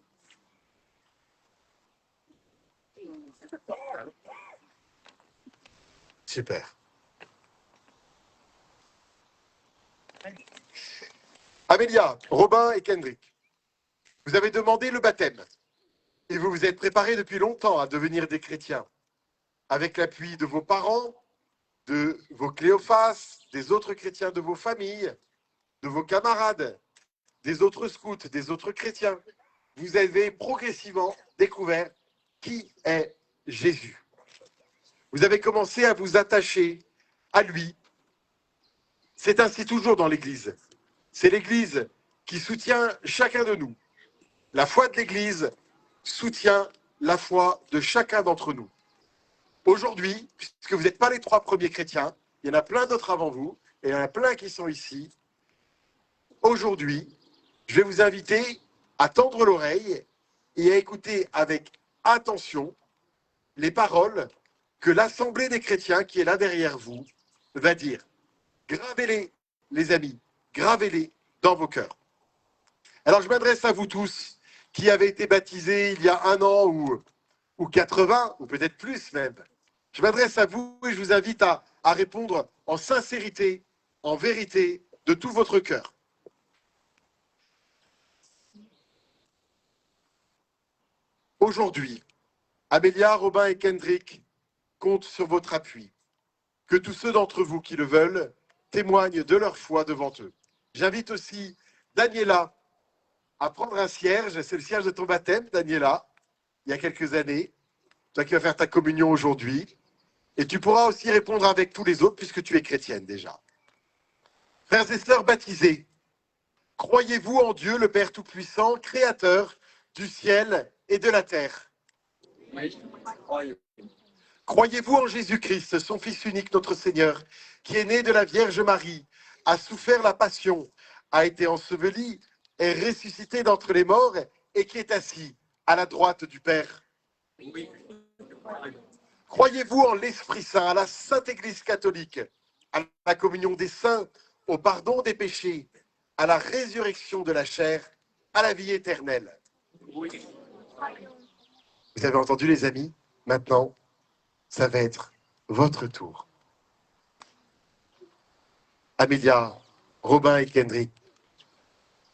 Super. Amélia, Robin et Kendrick, vous avez demandé le baptême. Et vous vous êtes préparés depuis longtemps à devenir des chrétiens. Avec l'appui de vos parents, de vos Cléophas, des autres chrétiens de vos familles, de vos camarades, des autres scouts, des autres chrétiens, vous avez progressivement découvert qui est Jésus. Vous avez commencé à vous attacher à lui. C'est ainsi toujours dans l'Église. C'est l'Église qui soutient chacun de nous. La foi de l'Église soutient la foi de chacun d'entre nous. Aujourd'hui, puisque vous n'êtes pas les 3 premiers chrétiens, il y en a plein d'autres avant vous, et il y en a plein qui sont ici. Aujourd'hui, je vais vous inviter à tendre l'oreille et à écouter avec attention les paroles que l'Assemblée des chrétiens qui est là derrière vous va dire. Gravez-les, les amis, gravez-les dans vos cœurs. Alors, je m'adresse à vous tous qui avez été baptisés il y a 1 an ou 80, ou peut-être plus même. Je m'adresse à vous et je vous invite à répondre en sincérité, en vérité, de tout votre cœur. Aujourd'hui, Amélia, Robin et Kendrick comptent sur votre appui. Que tous ceux d'entre vous qui le veulent témoignent de leur foi devant eux. J'invite aussi Daniela à prendre un cierge. C'est le cierge de ton baptême, Daniela, il y a quelques années. Toi qui vas faire ta communion aujourd'hui. Et tu pourras aussi répondre avec tous les autres puisque tu es chrétienne déjà. Frères et sœurs baptisés, croyez-vous en Dieu, le Père Tout-Puissant, Créateur du ciel et de la terre? Oui. Croyez-vous en Jésus-Christ, son Fils unique, notre Seigneur, qui est né de la Vierge Marie, a souffert la passion, a été enseveli, est ressuscité d'entre les morts et qui est assis à la droite du Père? Oui. Croyez-vous en l'Esprit Saint, à la Sainte Église catholique, à la communion des saints, au pardon des péchés, à la résurrection de la chair, à la vie éternelle? Oui. Vous avez entendu, les amis? Maintenant, ça va être votre tour. Amélia, Robin et Kendrick,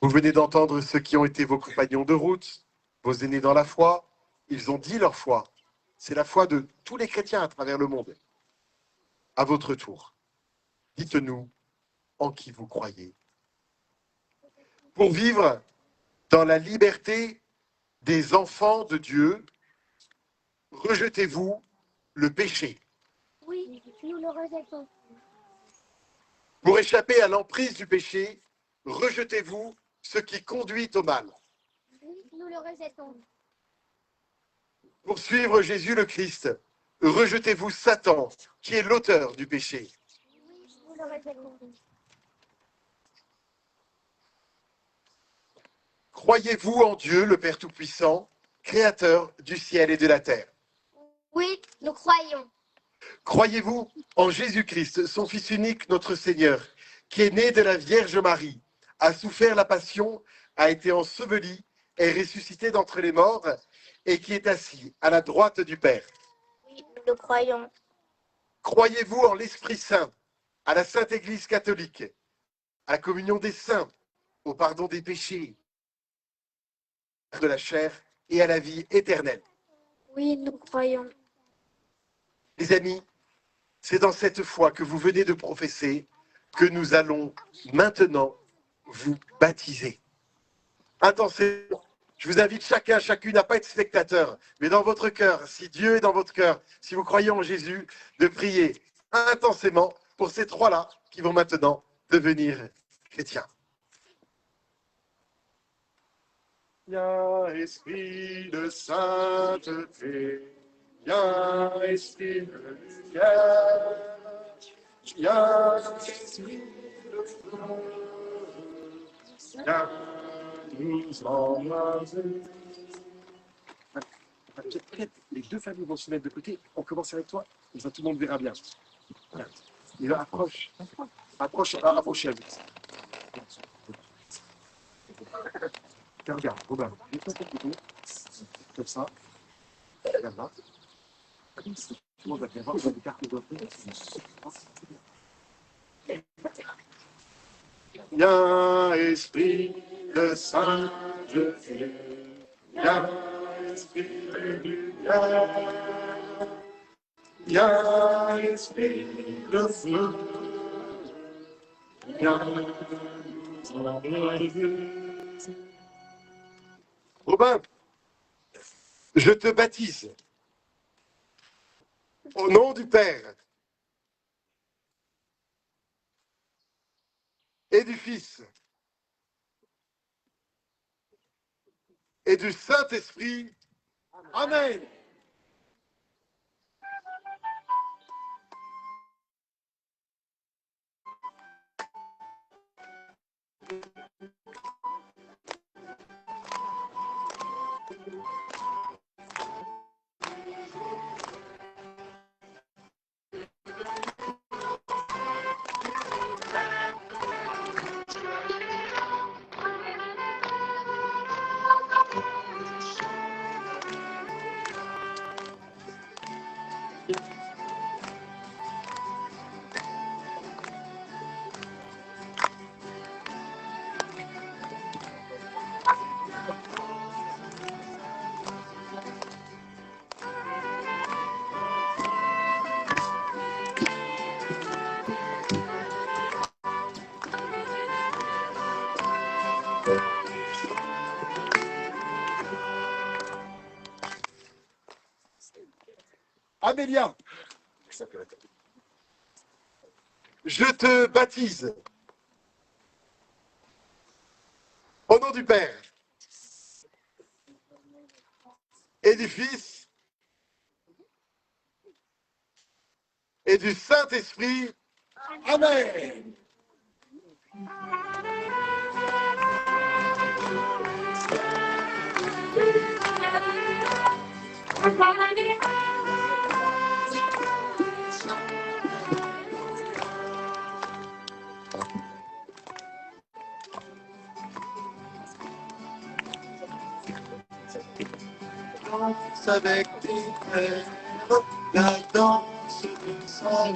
vous venez d'entendre ceux qui ont été vos compagnons de route, vos aînés dans la foi. Ils ont dit leur foi. C'est la foi de tous les chrétiens à travers le monde. À votre tour, dites-nous en qui vous croyez. Pour vivre dans la liberté des enfants de Dieu, rejetez-vous le péché. Oui, nous le rejetons. Pour échapper à l'emprise du péché, rejetez-vous ce qui conduit au mal. Oui, nous le rejetons. Pour suivre Jésus le Christ, rejetez-vous Satan, qui est l'auteur du péché. Oui, nous le rejetons. Croyez-vous en Dieu, le Père Tout-Puissant, Créateur du ciel et de la terre? Oui, nous croyons. Croyez-vous en Jésus-Christ, son Fils unique, notre Seigneur, qui est né de la Vierge Marie, a souffert la passion, a été enseveli, est ressuscité d'entre les morts et qui est assis à la droite du Père? Oui, nous le croyons. Croyez-vous en l'Esprit Saint, à la Sainte Église catholique, à la communion des saints, au pardon des péchés, de la chair et à la vie éternelle. Oui, nous croyons. Les amis, c'est dans cette foi que vous venez de professer que nous allons maintenant vous baptiser. Intensément, je vous invite chacun, chacune à pas être spectateur, mais dans votre cœur, si Dieu est dans votre cœur, si vous croyez en Jésus, de prier intensément pour ces trois-là qui vont maintenant devenir chrétiens. Viens, Esprit de sainteté, viens, Esprit de lumière, viens, Esprit de feu, viens nous embraser. Les deux familles vont se mettre de côté, on commence avec toi, comme ça tout le monde verra bien. Et là, approchez vite. Regarde, Robin, mets-toi sur le côté, comme ça, regarde là. Tout le monde va bien voir, on va des cartes de Viens, Esprit de sainteté, viens, Esprit de lumière, viens, Esprit de feu, viens nous embraser. Robin, je te baptise au nom du Père et du Fils et du Saint-Esprit. Amen. Amélia, je te baptise au nom du Père et du Fils et du Saint-Esprit. Amen. Danse avec tes frères, la danse de sang.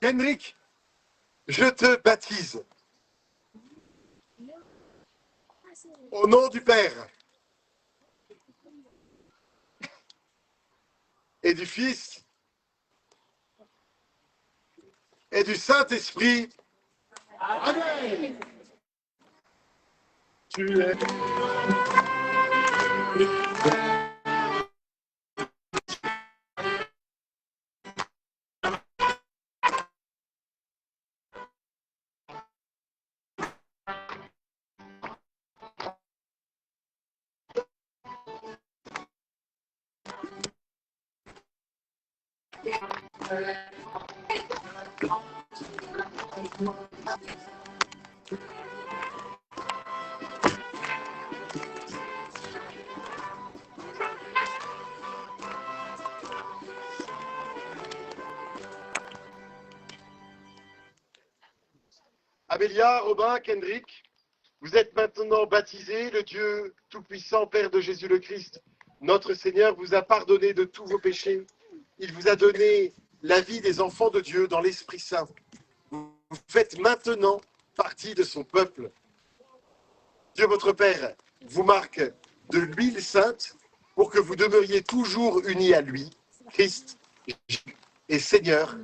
Henrik, je te baptise au nom du Père et du Fils et du Saint-Esprit. Amen. Tu es Amélia, Robin, Kendrick, vous êtes maintenant baptisés. Le Dieu Tout-Puissant, Père de Jésus le Christ, notre Seigneur, vous a pardonné de tous vos péchés. Il vous a donné la vie des enfants de Dieu dans l'Esprit Saint. Vous faites maintenant partie de son peuple. Dieu votre Père vous marque de l'huile sainte pour que vous demeuriez toujours unis à lui, Christ et Seigneur.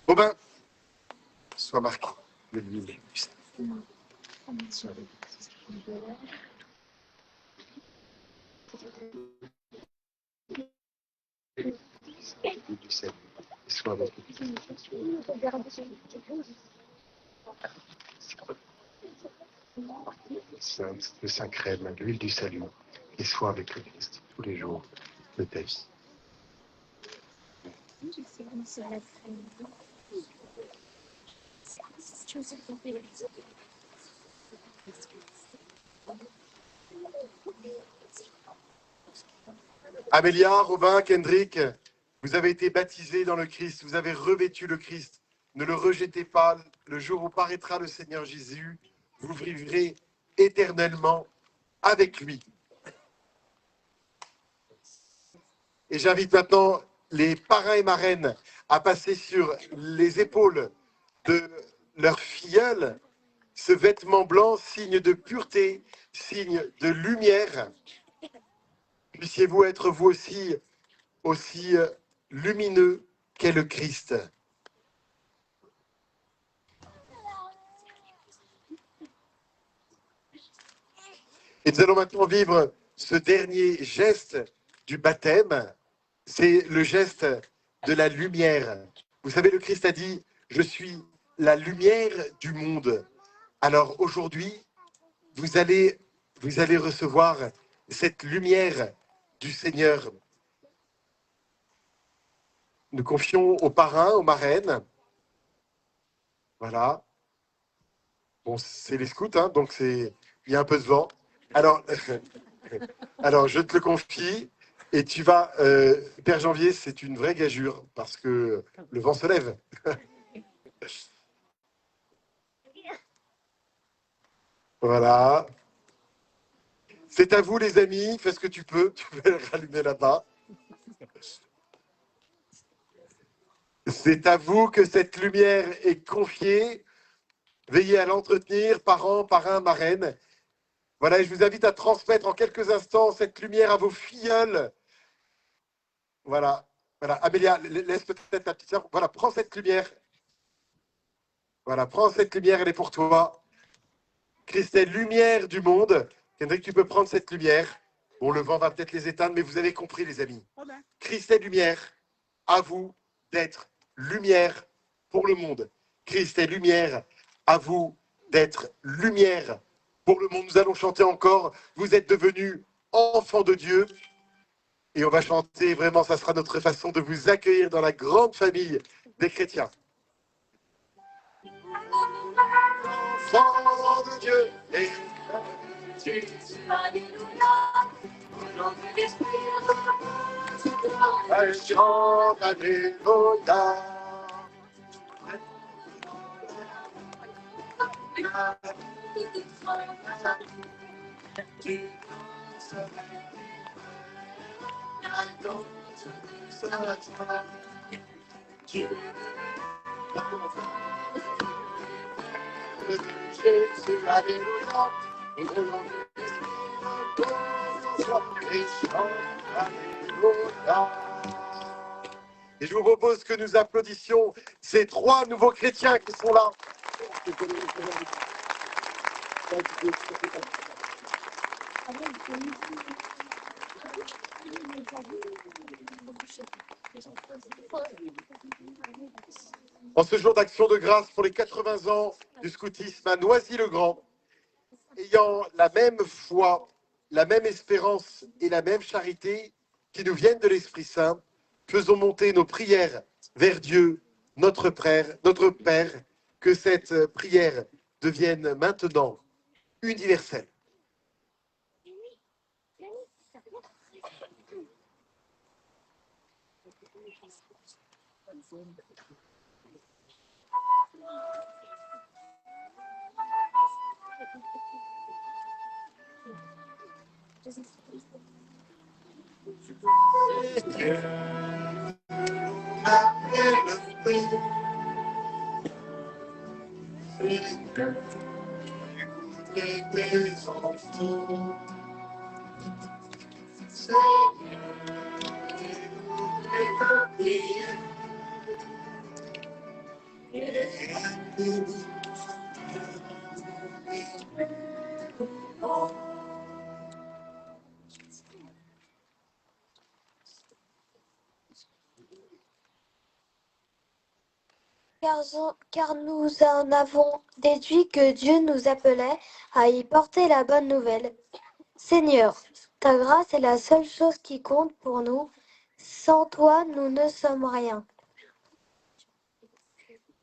Robin, sois marqué de l'huile du saint. Du sel. Sois avec le saint crème, l'huile du salut, et sois avec le Christ tous les jours de ta vie. Amélia, Robin, Kendrick, vous avez été baptisés dans le Christ, vous avez revêtu le Christ. Ne le rejetez pas, le jour où paraîtra le Seigneur Jésus, vous vivrez éternellement avec lui. Et j'invite maintenant les parrains et marraines à passer sur les épaules de leur filleule ce vêtement blanc, signe de pureté, signe de lumière. Puissiez-vous être vous aussi lumineux qu'est le Christ. Et nous allons maintenant vivre ce dernier geste du baptême. C'est le geste de la lumière. Vous savez, le Christ a dit, je suis la lumière du monde. Alors aujourd'hui, vous allez recevoir cette lumière du Seigneur. Nous confions aux parrains, aux marraines. Voilà. Bon, c'est les scouts, hein, donc il y a un peu de vent. Alors, je te le confie. Et tu vas, Père Janvier, c'est une vraie gageure, parce que le vent se lève. Voilà. C'est à vous, les amis. Fais ce que tu peux le rallumer là-bas. C'est à vous que cette lumière est confiée. Veillez à l'entretenir, parents, parrains, marraines. Voilà, et je vous invite à transmettre en quelques instants cette lumière à vos filleuls. Voilà. Voilà. Amélia, laisse peut-être la petite sœur. Voilà, prends cette lumière. Voilà, prends cette lumière, elle est pour toi. Christ est lumière du monde. Kendrick, tu peux prendre cette lumière. Bon, le vent va peut-être les éteindre, mais vous avez compris, les amis. Christ est lumière. À vous d'être lumière pour le monde. Christ est lumière. À vous d'être lumière pour le monde. Nous allons chanter encore. Vous êtes devenus enfants de Dieu. Et on va chanter, vraiment, ça sera notre façon de vous accueillir dans la grande famille des chrétiens. Enfants de Dieu, et chante Alléluia. Jésus, Alléluia. Et je vous propose que nous applaudissions ces 3 nouveaux chrétiens qui sont là. En ce jour d'action de grâce pour les 80 ans du scoutisme à Noisy-le-Grand, ayant la même foi, la même espérance et la même charité qui nous viennent de l'Esprit Saint, faisons monter nos prières vers Dieu, notre Père, que cette prière devienne maintenant universelle. Car nous en avons déduit que Dieu nous appelait à y porter la bonne nouvelle. Seigneur, ta grâce est la seule chose qui compte pour nous. Sans toi, nous ne sommes rien.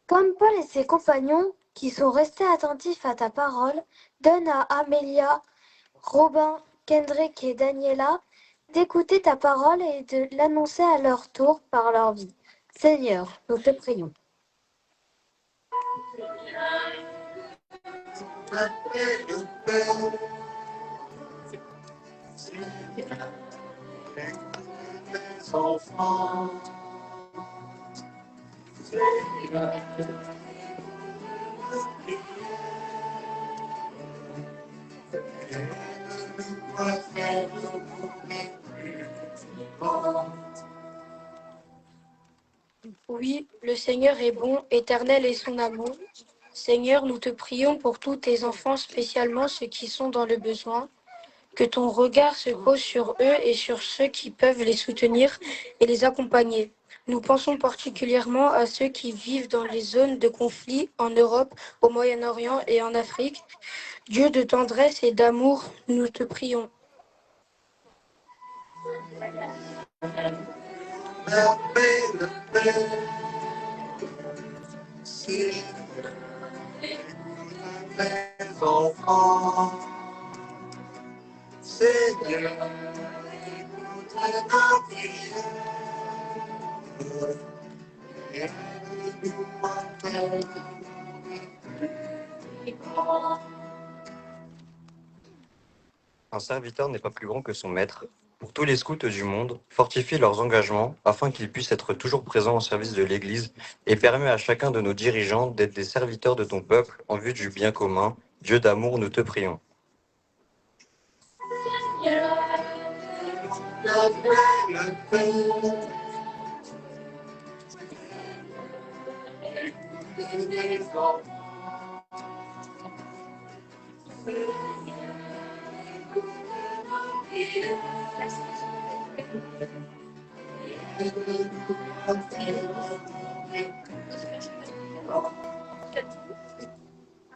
Comme Paul et ses compagnons, qui sont restés attentifs à ta parole, donne à Amélia, Robin, Kendrick et Daniela d'écouter ta parole et de l'annoncer à leur tour par leur vie. Seigneur, nous te prions. Oui, le Seigneur est bon, éternel est son amour. Seigneur, nous te prions pour tous tes enfants, spécialement ceux qui sont dans le besoin. Que ton regard se pose sur eux et sur ceux qui peuvent les soutenir et les accompagner. Nous pensons particulièrement à ceux qui vivent dans les zones de conflit en Europe, au Moyen-Orient et en Afrique. Dieu de tendresse et d'amour, nous te prions. Un serviteur n'est pas plus grand que son maître. Pour tous les scouts du monde, fortifie leurs engagements afin qu'ils puissent être toujours présents au service de l'Église et permet à chacun de nos dirigeants d'être des serviteurs de ton peuple en vue du bien commun. Dieu d'amour, nous te prions.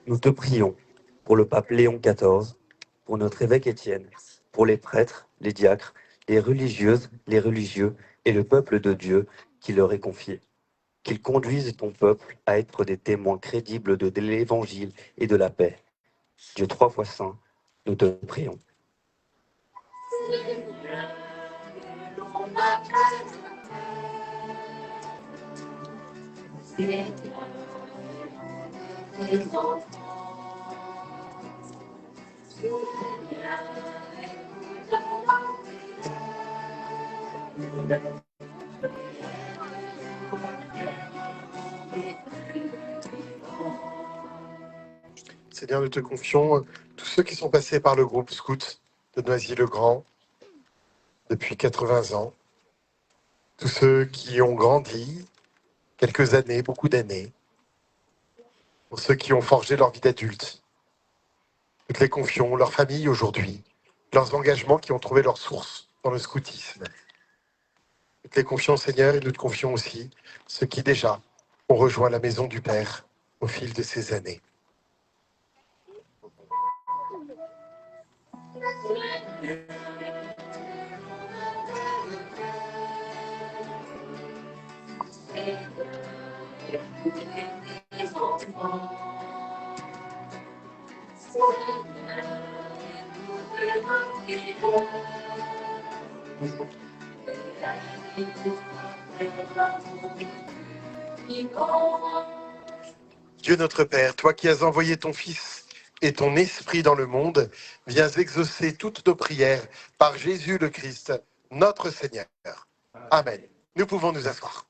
Nous te prions pour le pape Léon XIV, pour notre évêque Étienne, pour les prêtres, les diacres, les religieuses, les religieux et le peuple de Dieu qui leur est confié. Qu'ils conduisent ton peuple à être des témoins crédibles de l'Évangile et de la paix. Dieu trois fois saint, nous te prions. Seigneur, nous te confions tous ceux qui sont passés par le groupe scout de Noisy-le-Grand depuis 80 ans, tous ceux qui ont grandi quelques années, beaucoup d'années, pour ceux qui ont forgé leur vie d'adulte. Nous te les confions, leurs familles aujourd'hui, leurs engagements qui ont trouvé leur source dans le scoutisme. Nous te les confions, Seigneur, et nous te confions aussi ceux qui déjà ont rejoint la maison du Père au fil de ces années. Dieu notre Père, toi qui as envoyé ton Fils et ton Esprit dans le monde, viens exaucer toutes nos prières par Jésus le Christ, notre Seigneur. Amen. Nous pouvons nous asseoir.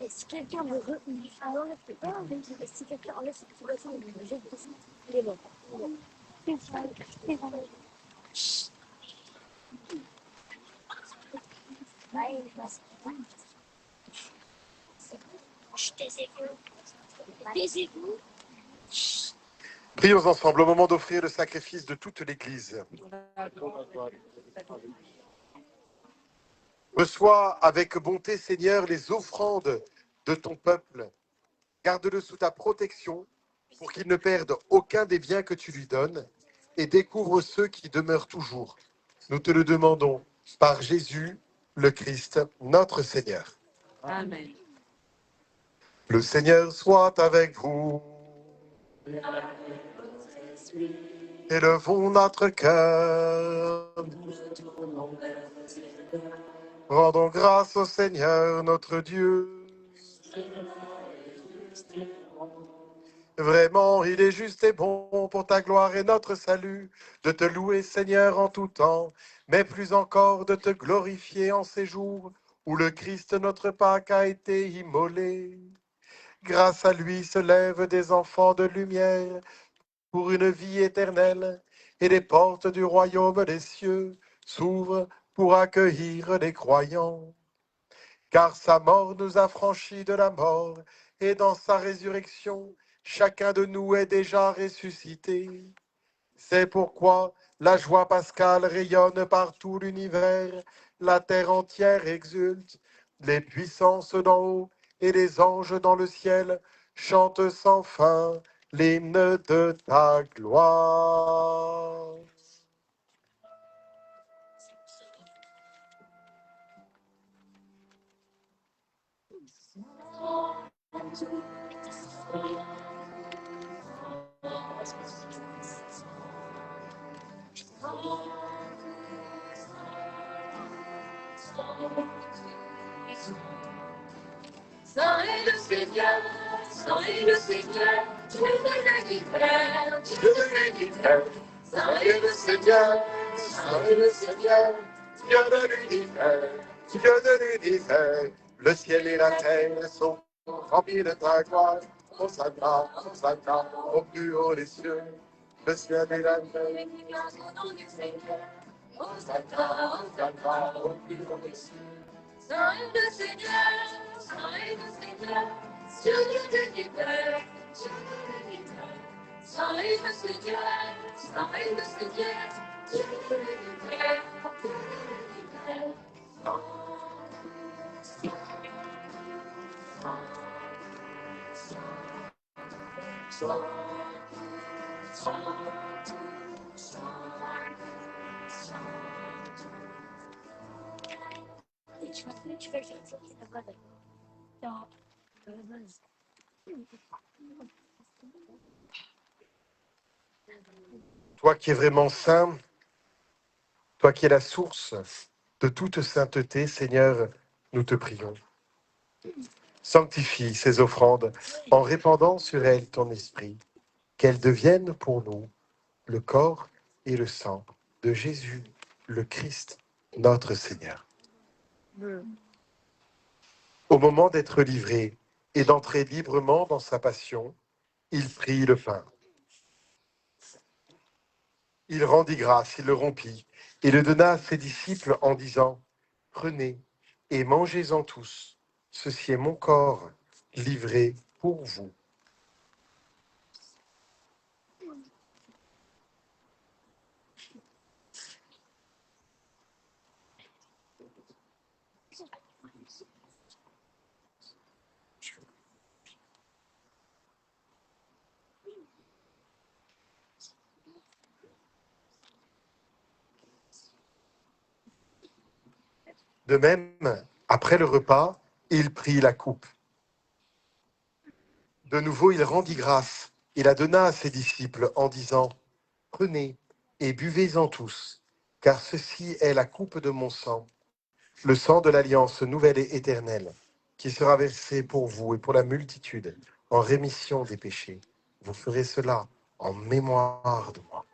Et si quelqu'un veut enlève et si quelqu'un enlève cette situation, il est obligé de descendre. Il est bon. Taisez-vous. Prions ensemble au moment d'offrir le sacrifice de toute l'Église. Reçois avec bonté, Seigneur, les offrandes de ton peuple. Garde-le sous ta protection pour qu'il ne perde aucun des biens que tu lui donnes et découvre ceux qui demeurent toujours. Nous te le demandons par Jésus, le Christ, notre Seigneur. Amen. Le Seigneur soit avec vous. Élevons notre cœur. Rendons grâce au Seigneur, notre Dieu. Vraiment, il est juste et bon pour ta gloire et notre salut de te louer, Seigneur, en tout temps, mais plus encore de te glorifier en ces jours où le Christ, notre Pâque, a été immolé. Grâce à lui se lèvent des enfants de lumière pour une vie éternelle, et les portes du royaume des cieux s'ouvrent pour accueillir les croyants. Car sa mort nous a franchis de la mort, et dans sa résurrection, chacun de nous est déjà ressuscité. C'est pourquoi la joie pascale rayonne par tout l'univers, la terre entière exulte, les puissances d'en haut et les anges dans le ciel chantent sans fin l'hymne de ta gloire. Saint est le Seigneur, Saint est le Seigneur, Dieu de l'univers, Dieu de l'univers. Saint est le Seigneur, Saint est le Seigneur, Dieu de l'univers, Dieu de l'univers, le ciel et la terre sont remplis de ta gloire. Hosanna, Hosanna, au plus haut des cieux, le ciel et la terre. au nom du Seigneur. Hosanna, Hosanna, au plus haut des cieux. Saint est le Seigneur, Saint est le Seigneur, Dieu de l'univers, Dieu de l'univers. Saint est le Seigneur, Saint est le Seigneur, Dieu de l'univers, Dieu de l'univers. Toi qui es vraiment saint, toi qui es la source de toute sainteté, Seigneur, nous te prions. Sanctifie ces offrandes en répandant sur elles ton esprit, qu'elles deviennent pour nous le corps et le sang de Jésus, le Christ, notre Seigneur. Au moment d'être livré et d'entrer librement dans sa passion, il prit le pain. Il rendit grâce, il le rompit et le donna à ses disciples en disant, « Prenez et mangez-en tous, ceci est mon corps livré pour vous. » De même, après le repas, il prit la coupe. De nouveau, il rendit grâce et la donna à ses disciples en disant, « Prenez et buvez-en tous, car ceci est la coupe de mon sang, le sang de l'alliance nouvelle et éternelle, qui sera versé pour vous et pour la multitude en rémission des péchés. Vous ferez cela en mémoire de moi. »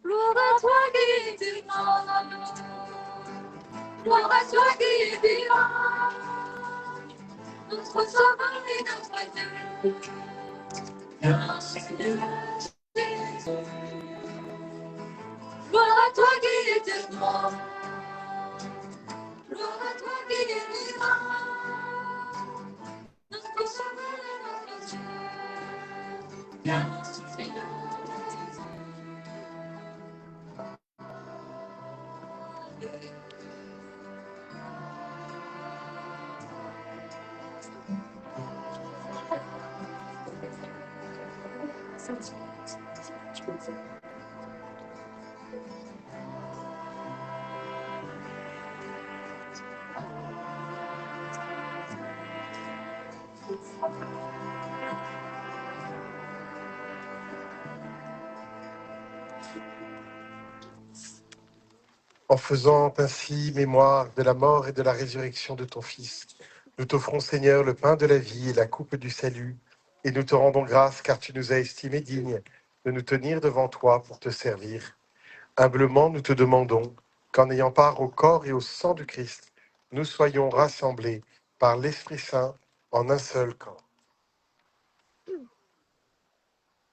Gloire à toi qui es vivant, gloire à toi qui es vivant, notre sauveur et notre Dieu. Viens, Seigneur Jésus. Gloire à toi qui es éternel, gloire à toi qui es vivant, notre sauveur et notre Dieu. Viens, Seigneur. En faisant ainsi mémoire de la mort et de la résurrection de ton Fils, nous t'offrons, Seigneur, le pain de la vie et la coupe du salut, et nous te rendons grâce car tu nous as estimés dignes de nous tenir devant toi pour te servir. Humblement, nous te demandons qu'en ayant part au corps et au sang du Christ, nous soyons rassemblés par l'Esprit Saint en un seul corps.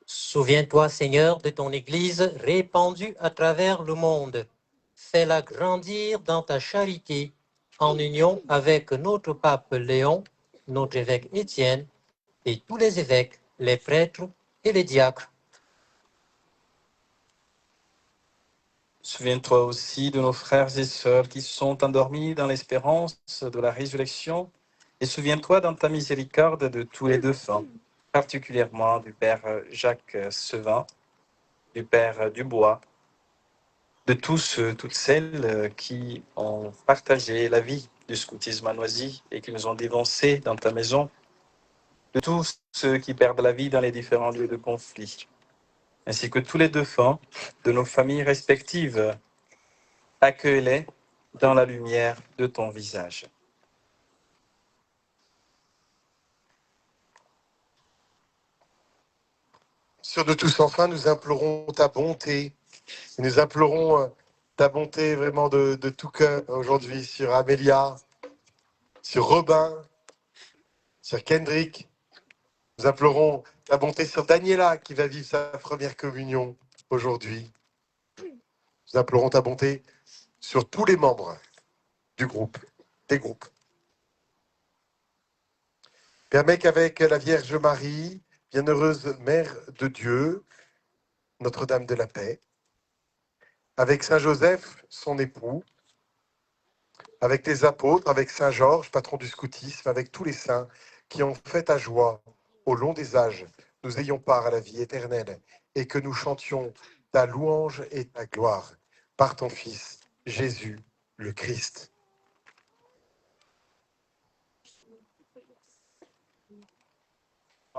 Souviens-toi, Seigneur, de ton Église répandue à travers le monde. Fais-la grandir dans ta charité, en union avec notre pape Léon, notre évêque Étienne, et tous les évêques, les prêtres et les diacres. Souviens-toi aussi de nos frères et sœurs qui sont endormis dans l'espérance de la résurrection, et souviens-toi dans ta miséricorde de tous les défunts, particulièrement du Père Jacques Sevin, du Père Dubois, de tous, toutes celles qui ont partagé la vie du scoutisme à Noisy et qui nous ont dévancés dans ta maison, de tous ceux qui perdent la vie dans les différents lieux de conflit, ainsi que tous les défunts de nos familles respectives. Accueille-les dans la lumière de ton visage. Sur de tous, enfin, nous implorons ta bonté. Nous implorons ta bonté vraiment de tout cœur aujourd'hui sur Amélia, sur Robin, sur Kendrick. Nous implorons ta bonté sur Daniela qui va vivre sa première communion aujourd'hui. Nous implorons ta bonté sur tous les membres du groupe, des groupes. Permets qu'avec la Vierge Marie, bienheureuse Mère de Dieu, Notre-Dame de la Paix, avec Saint Joseph, son époux, avec les apôtres, avec Saint Georges, patron du scoutisme, avec tous les saints qui ont fait ta joie au long des âges, nous ayons part à la vie éternelle et que nous chantions ta louange et ta gloire par ton Fils, Jésus le Christ.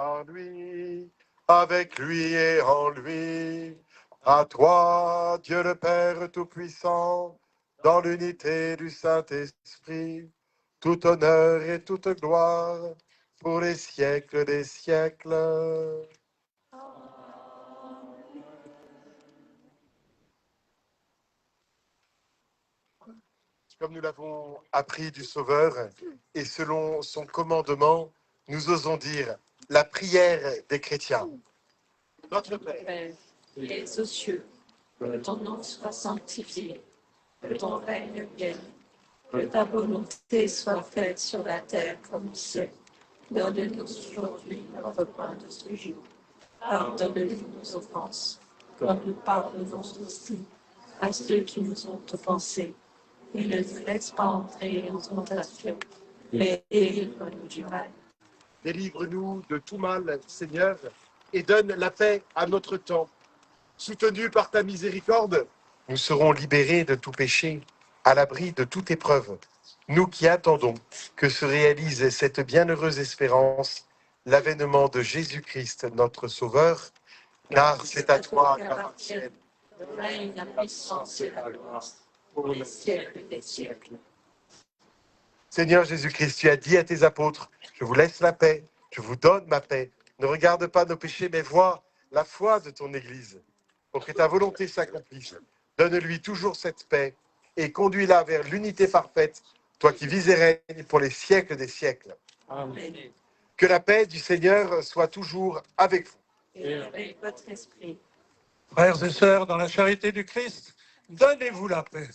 en lui, avec lui et en lui. À toi, Dieu le Père Tout-Puissant, dans l'unité du Saint-Esprit, tout honneur et toute gloire pour les siècles des siècles. Comme nous l'avons appris du Sauveur, et selon son commandement, nous osons dire la prière des chrétiens. Notre Père, qui es aux cieux, que ton nom soit sanctifié, que ton règne vienne, que ta volonté soit faite sur la terre comme au ciel. Donne-nous aujourd'hui notre pain de ce jour. Pardonne-nous nos offenses, comme nous pardonnons aussi à ceux qui nous ont offensés. Et ne nous laisse pas entrer en tentation, mais délivre-nous du mal. Délivre-nous de tout mal, Seigneur, et donne la paix à notre temps. Soutenus par ta miséricorde, nous serons libérés de tout péché, à l'abri de toute épreuve. Nous qui attendons que se réalise cette bienheureuse espérance, l'avènement de Jésus-Christ, notre Sauveur, car c'est à toi qu'appartiennent le règne, la puissance et la gloire, pour les siècles des siècles. Seigneur Jésus-Christ, tu as dit à tes apôtres, je vous laisse la paix, je vous donne ma paix. Ne regarde pas nos péchés, mais vois la foi de ton Église. Pour que ta volonté s'accomplisse, donne-lui toujours cette paix et conduis-la vers l'unité parfaite, toi qui vis et règnes pour les siècles des siècles. Amen. Que la paix du Seigneur soit toujours avec vous. Et avec votre esprit. Frères et sœurs, dans la charité du Christ, donnez-vous la paix.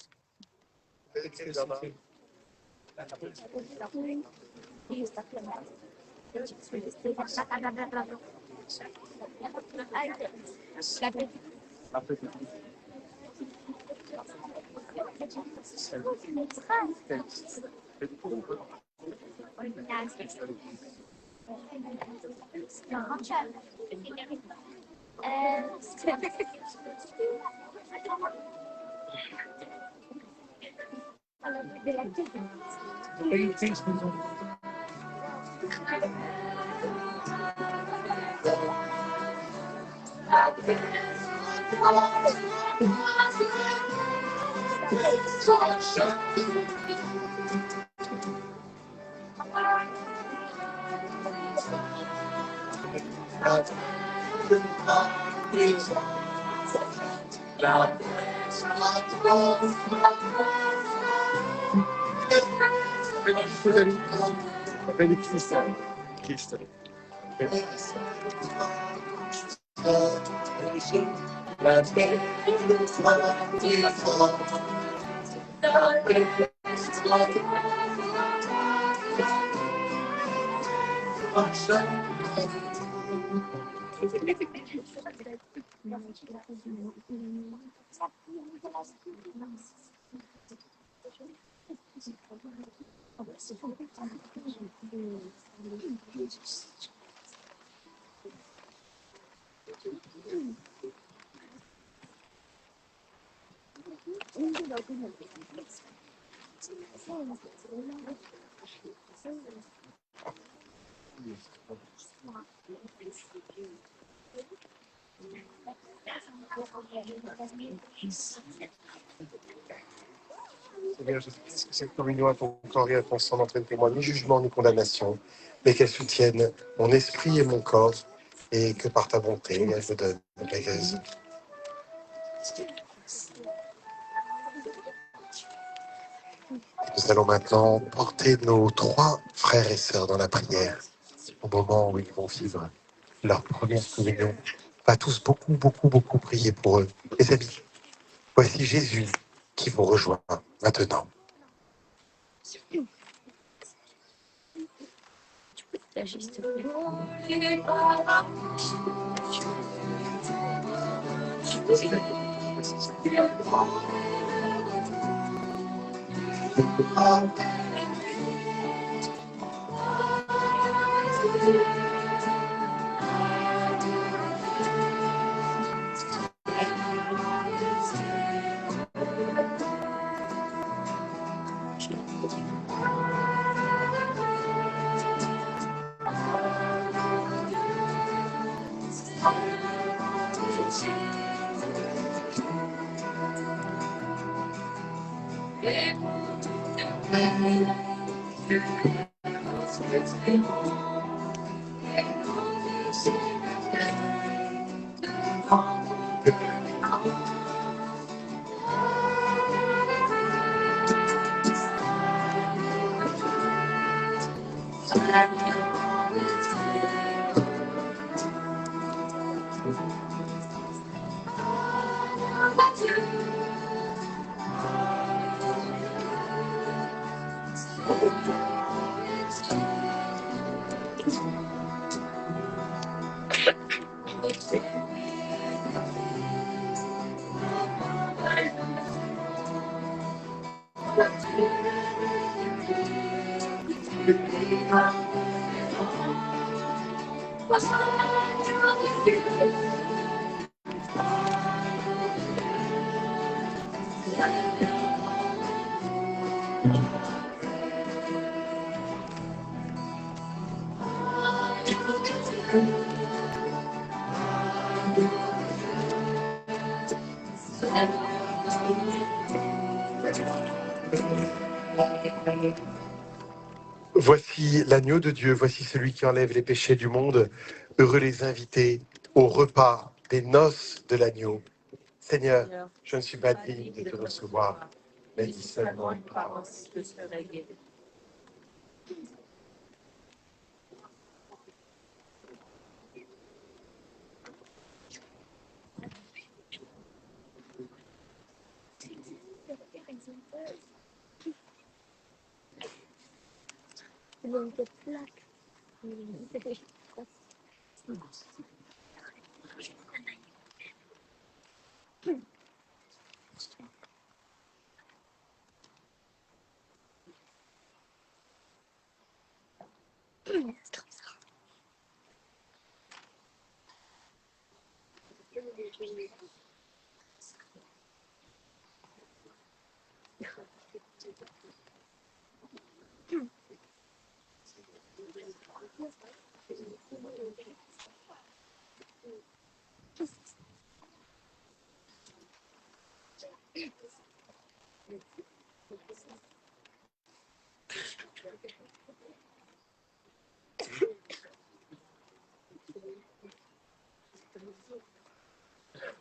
Seigneur Jésus-Christ, que cette communion à ton corps et à ton sang n'entraîne pour moi ni jugement ni condamnation, mais qu'elle soutienne mon esprit et mon corps, et que par ta bonté, elle me donne la grâce. Nous allons maintenant porter nos 3 frères et sœurs dans la prière, au moment où ils vont vivre leur première communion. On va tous beaucoup prier pour eux. Les amis, voici Jésus qui vous rejoint maintenant. Voici l'agneau de Dieu, voici celui qui enlève les péchés du monde. Heureux les invités au repas des noces de l'agneau. Seigneur, je ne suis pas digne de te recevoir, mais dis seulement une parole.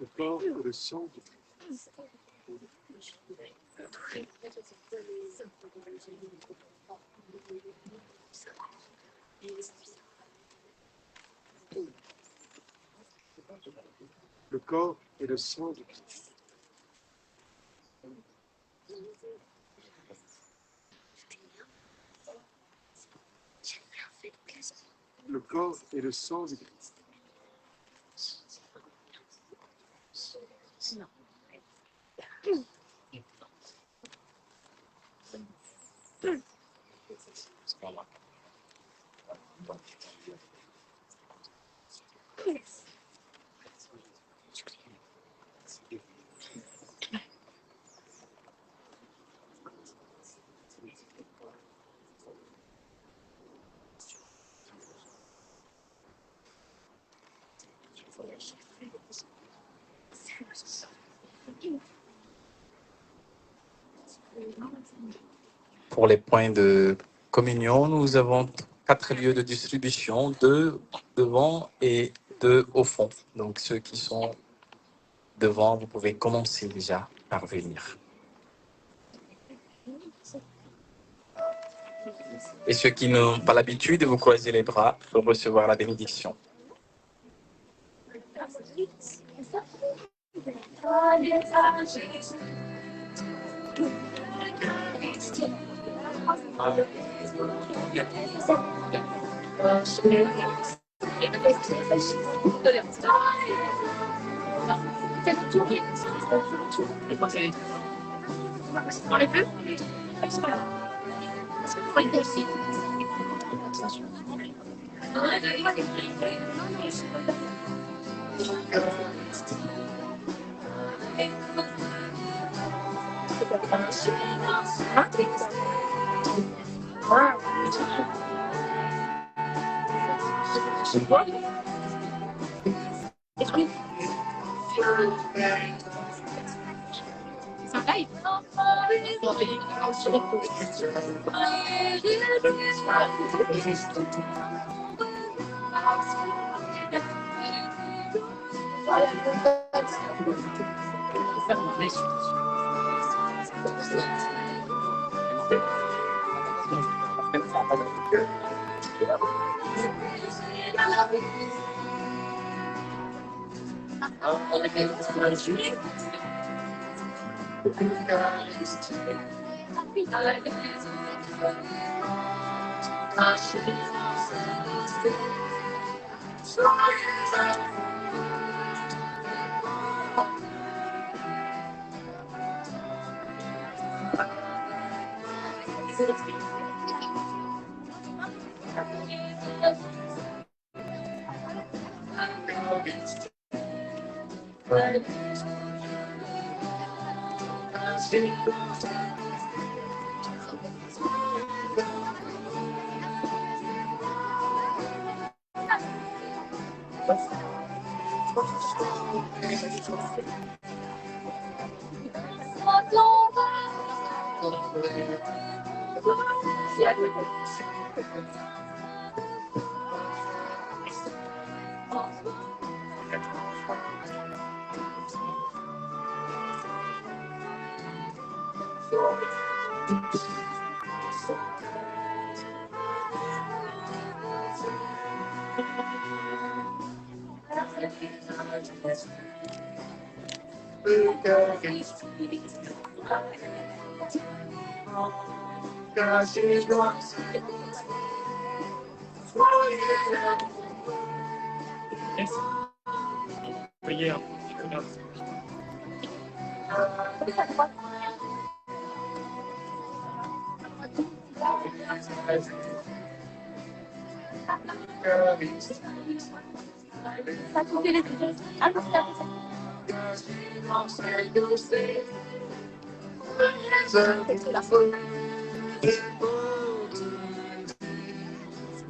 Le corps et le sang du Christ. Le corps et le sang du Christ. Le corps et le sang du Christ. Pour les points de communion, nous avons 4 lieux de distribution, 2 devant et 2 au fond. Donc ceux qui sont devant, vous pouvez commencer déjà par venir. Et ceux qui n'ont pas l'habitude de vous croiser les bras pour recevoir la bénédiction.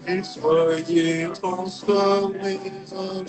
Et soyez transformés en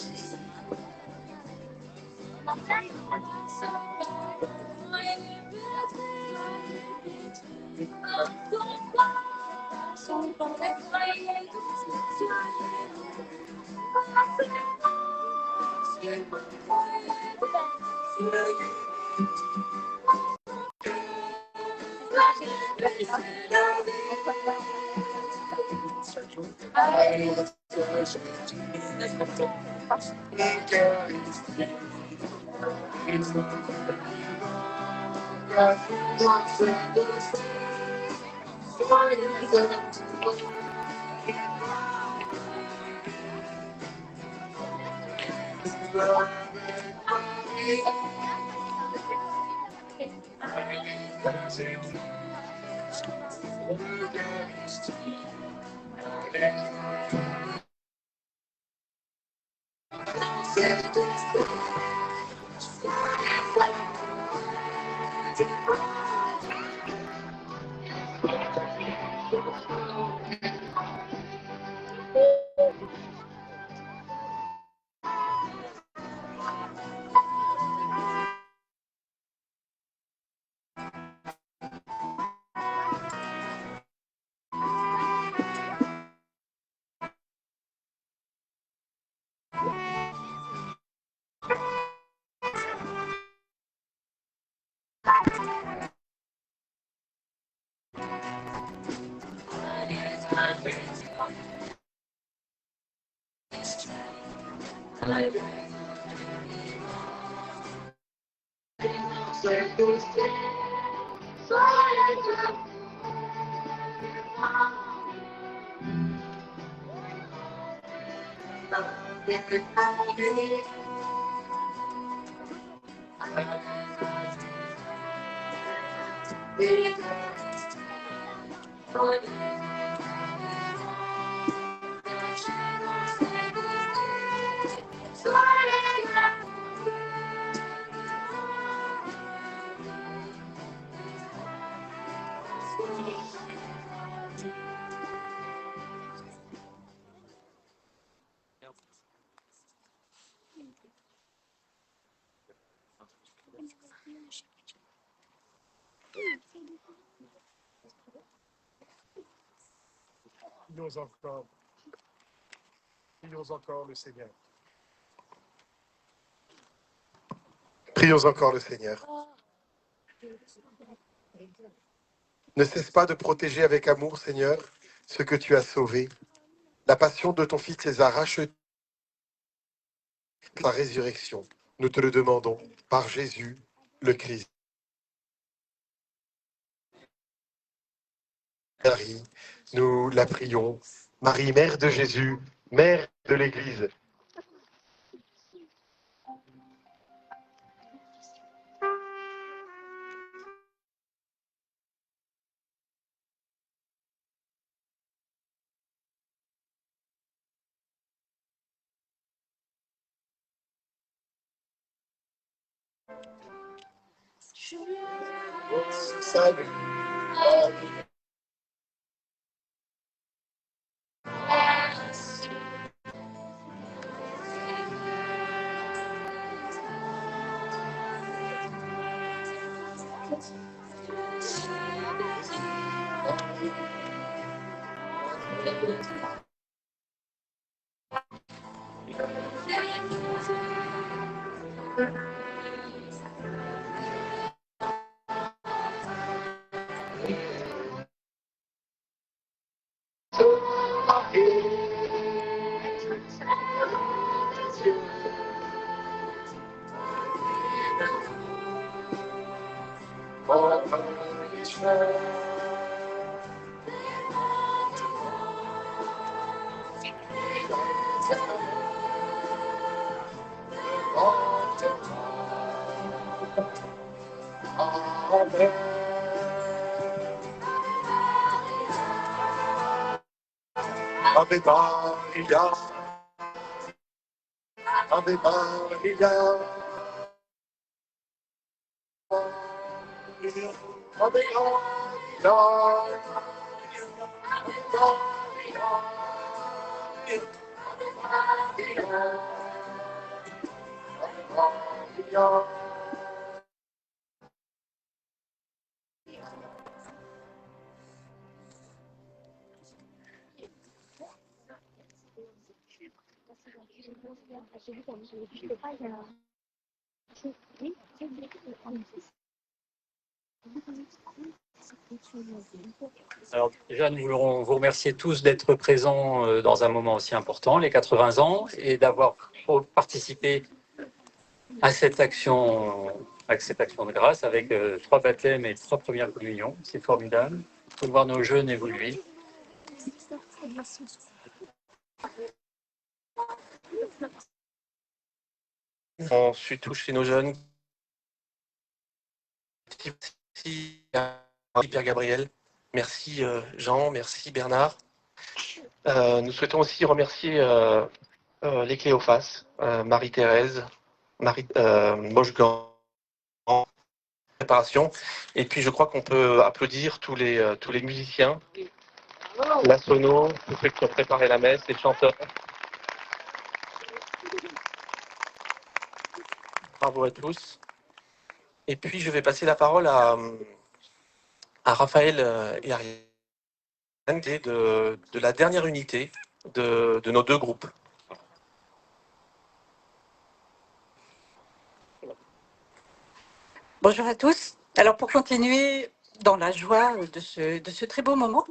Prions encore. Prions encore le Seigneur. Prions encore le Seigneur. Ne cesse pas de protéger avec amour, Seigneur, ce que tu as sauvé. La passion de ton Fils les a rachetés, sa résurrection. Nous te le demandons par Jésus, le Christ. Marie, nous la prions. Marie, mère de Jésus, mère de l'Église. Salut. Ave Maria, Ave Maria, Ave Maria. Alors déjà, nous voulons vous remercier tous d'être présents dans un moment aussi important, les 80 ans, et d'avoir participé à cette action de grâce avec 3 baptêmes et 3 premières communions. C'est formidable. Il faut voir nos jeunes évoluer. On suit touché nos jeunes. Merci Pierre Gabriel, merci Jean, merci Bernard. Nous souhaitons aussi remercier les Cléophas, Marie-Thérèse, Mochgan, préparation. Et puis je crois qu'on peut applaudir tous les musiciens, la sono, tous ceux qui ont préparé la messe, les chanteurs. Bravo à tous. Et puis je vais passer la parole à Raphaël et Ariane de la dernière unité de nos deux groupes. Bonjour à tous. Alors pour continuer dans la joie de ce très beau moment,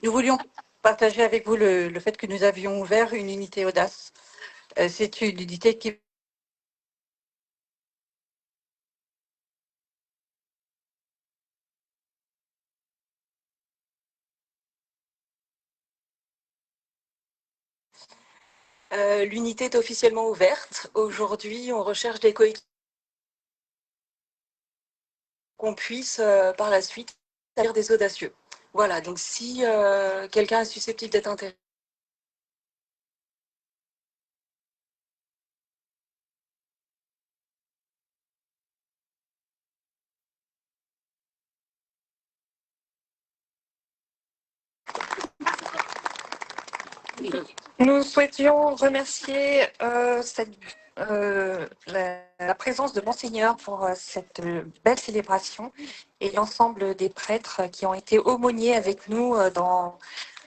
nous voulions partager avec vous le fait que nous avions ouvert une unité audace. C'est une unité qui l'unité est officiellement ouverte. Aujourd'hui, on recherche des coéquipiers qu'on puisse par la suite faire des audacieux. Voilà, donc si quelqu'un est susceptible d'être intéressé, nous souhaitions remercier cette la présence de Monseigneur pour cette belle célébration et l'ensemble des prêtres qui ont été aumôniers avec nous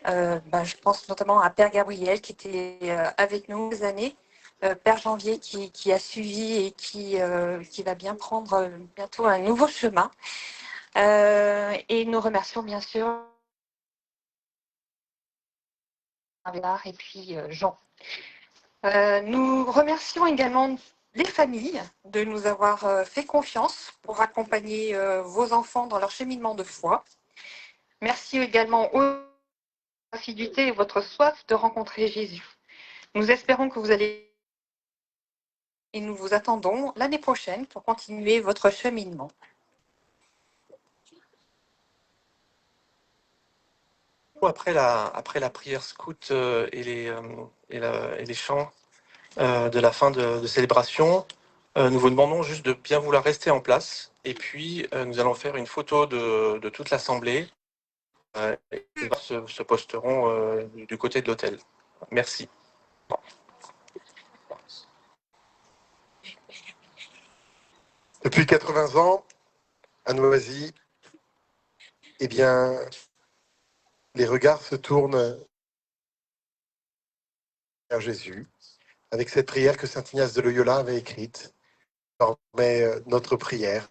je pense notamment à Père Gabriel qui était avec nous ces années, Père Janvier qui a suivi et qui va bien prendre bientôt un nouveau chemin. Et nous remercions bien sûr et puis Jean. Nous remercions également les familles de nous avoir fait confiance pour accompagner vos enfants dans leur cheminement de foi. Merci également aux assiduité et votre soif de rencontrer Jésus. Nous espérons que vous allez et nous vous attendons l'année prochaine pour continuer votre cheminement. Après la prière scout et les chants de la fin de célébration, nous vous demandons juste de bien vouloir rester en place. Et puis, nous allons faire une photo de toute l'assemblée. Et se posteront du côté de l'hôtel. Merci. Depuis 80 ans, à Noisy, eh bien, les regards se tournent vers Jésus, avec cette prière que saint Ignace de Loyola avait écrite. Désormais, notre prière.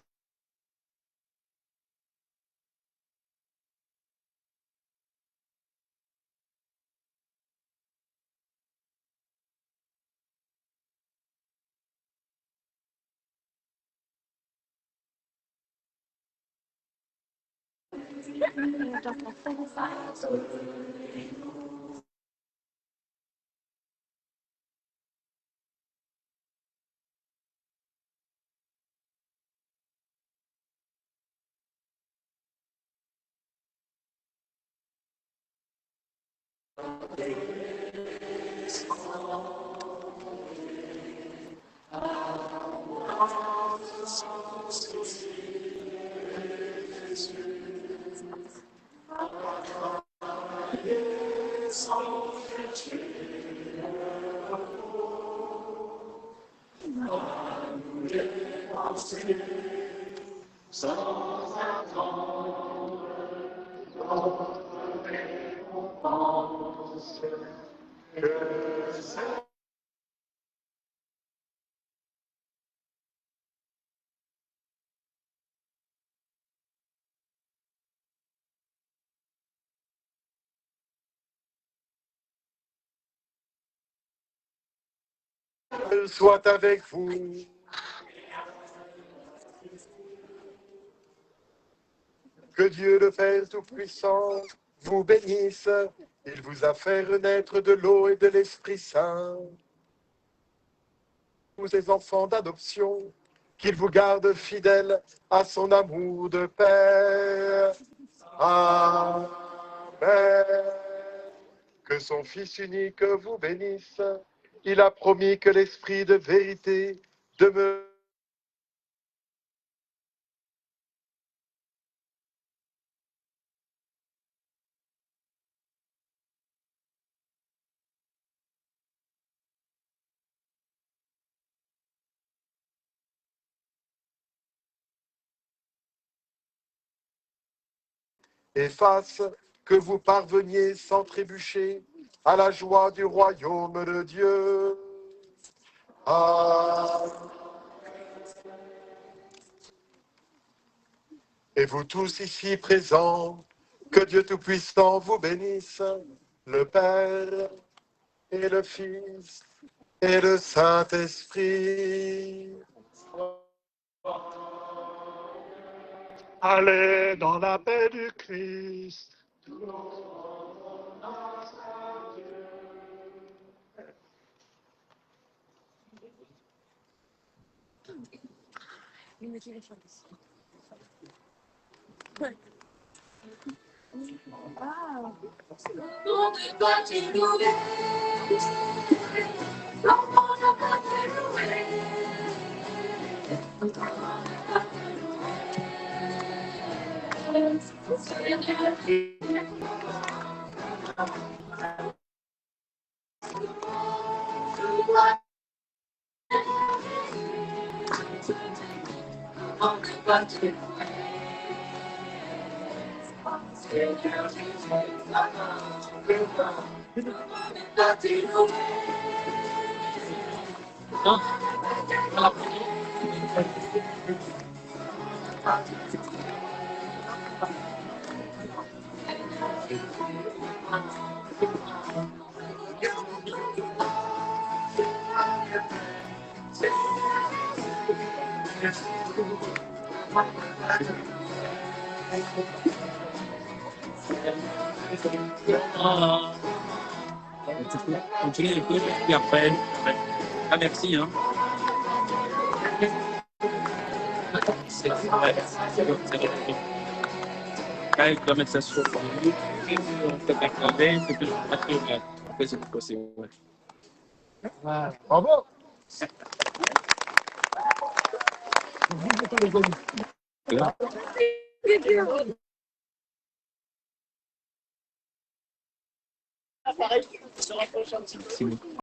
Sans attendre soit avec vous. Que Dieu le Père Tout-Puissant vous bénisse. Il vous a fait renaître de l'eau et de l'Esprit Saint. Vous, ses enfants d'adoption, qu'il vous garde fidèles à son amour de Père. Amen. Que son Fils unique vous bénisse. Il a promis que l'Esprit de vérité demeure. Et fasse que vous parveniez sans trébucher à la joie du royaume de Dieu. Amen. Et vous tous ici présents, que Dieu Tout-Puissant vous bénisse, le Père et le Fils et le Saint-Esprit. Allez dans la paix du Christ. Continuez les cours, puis après. Ah, merci. Hein. C'est vrai. Quand il doit mettre ça sur le minute, on peut faire graver, c'est que après, c'est possible. Ouais. Bravo. C'est bon.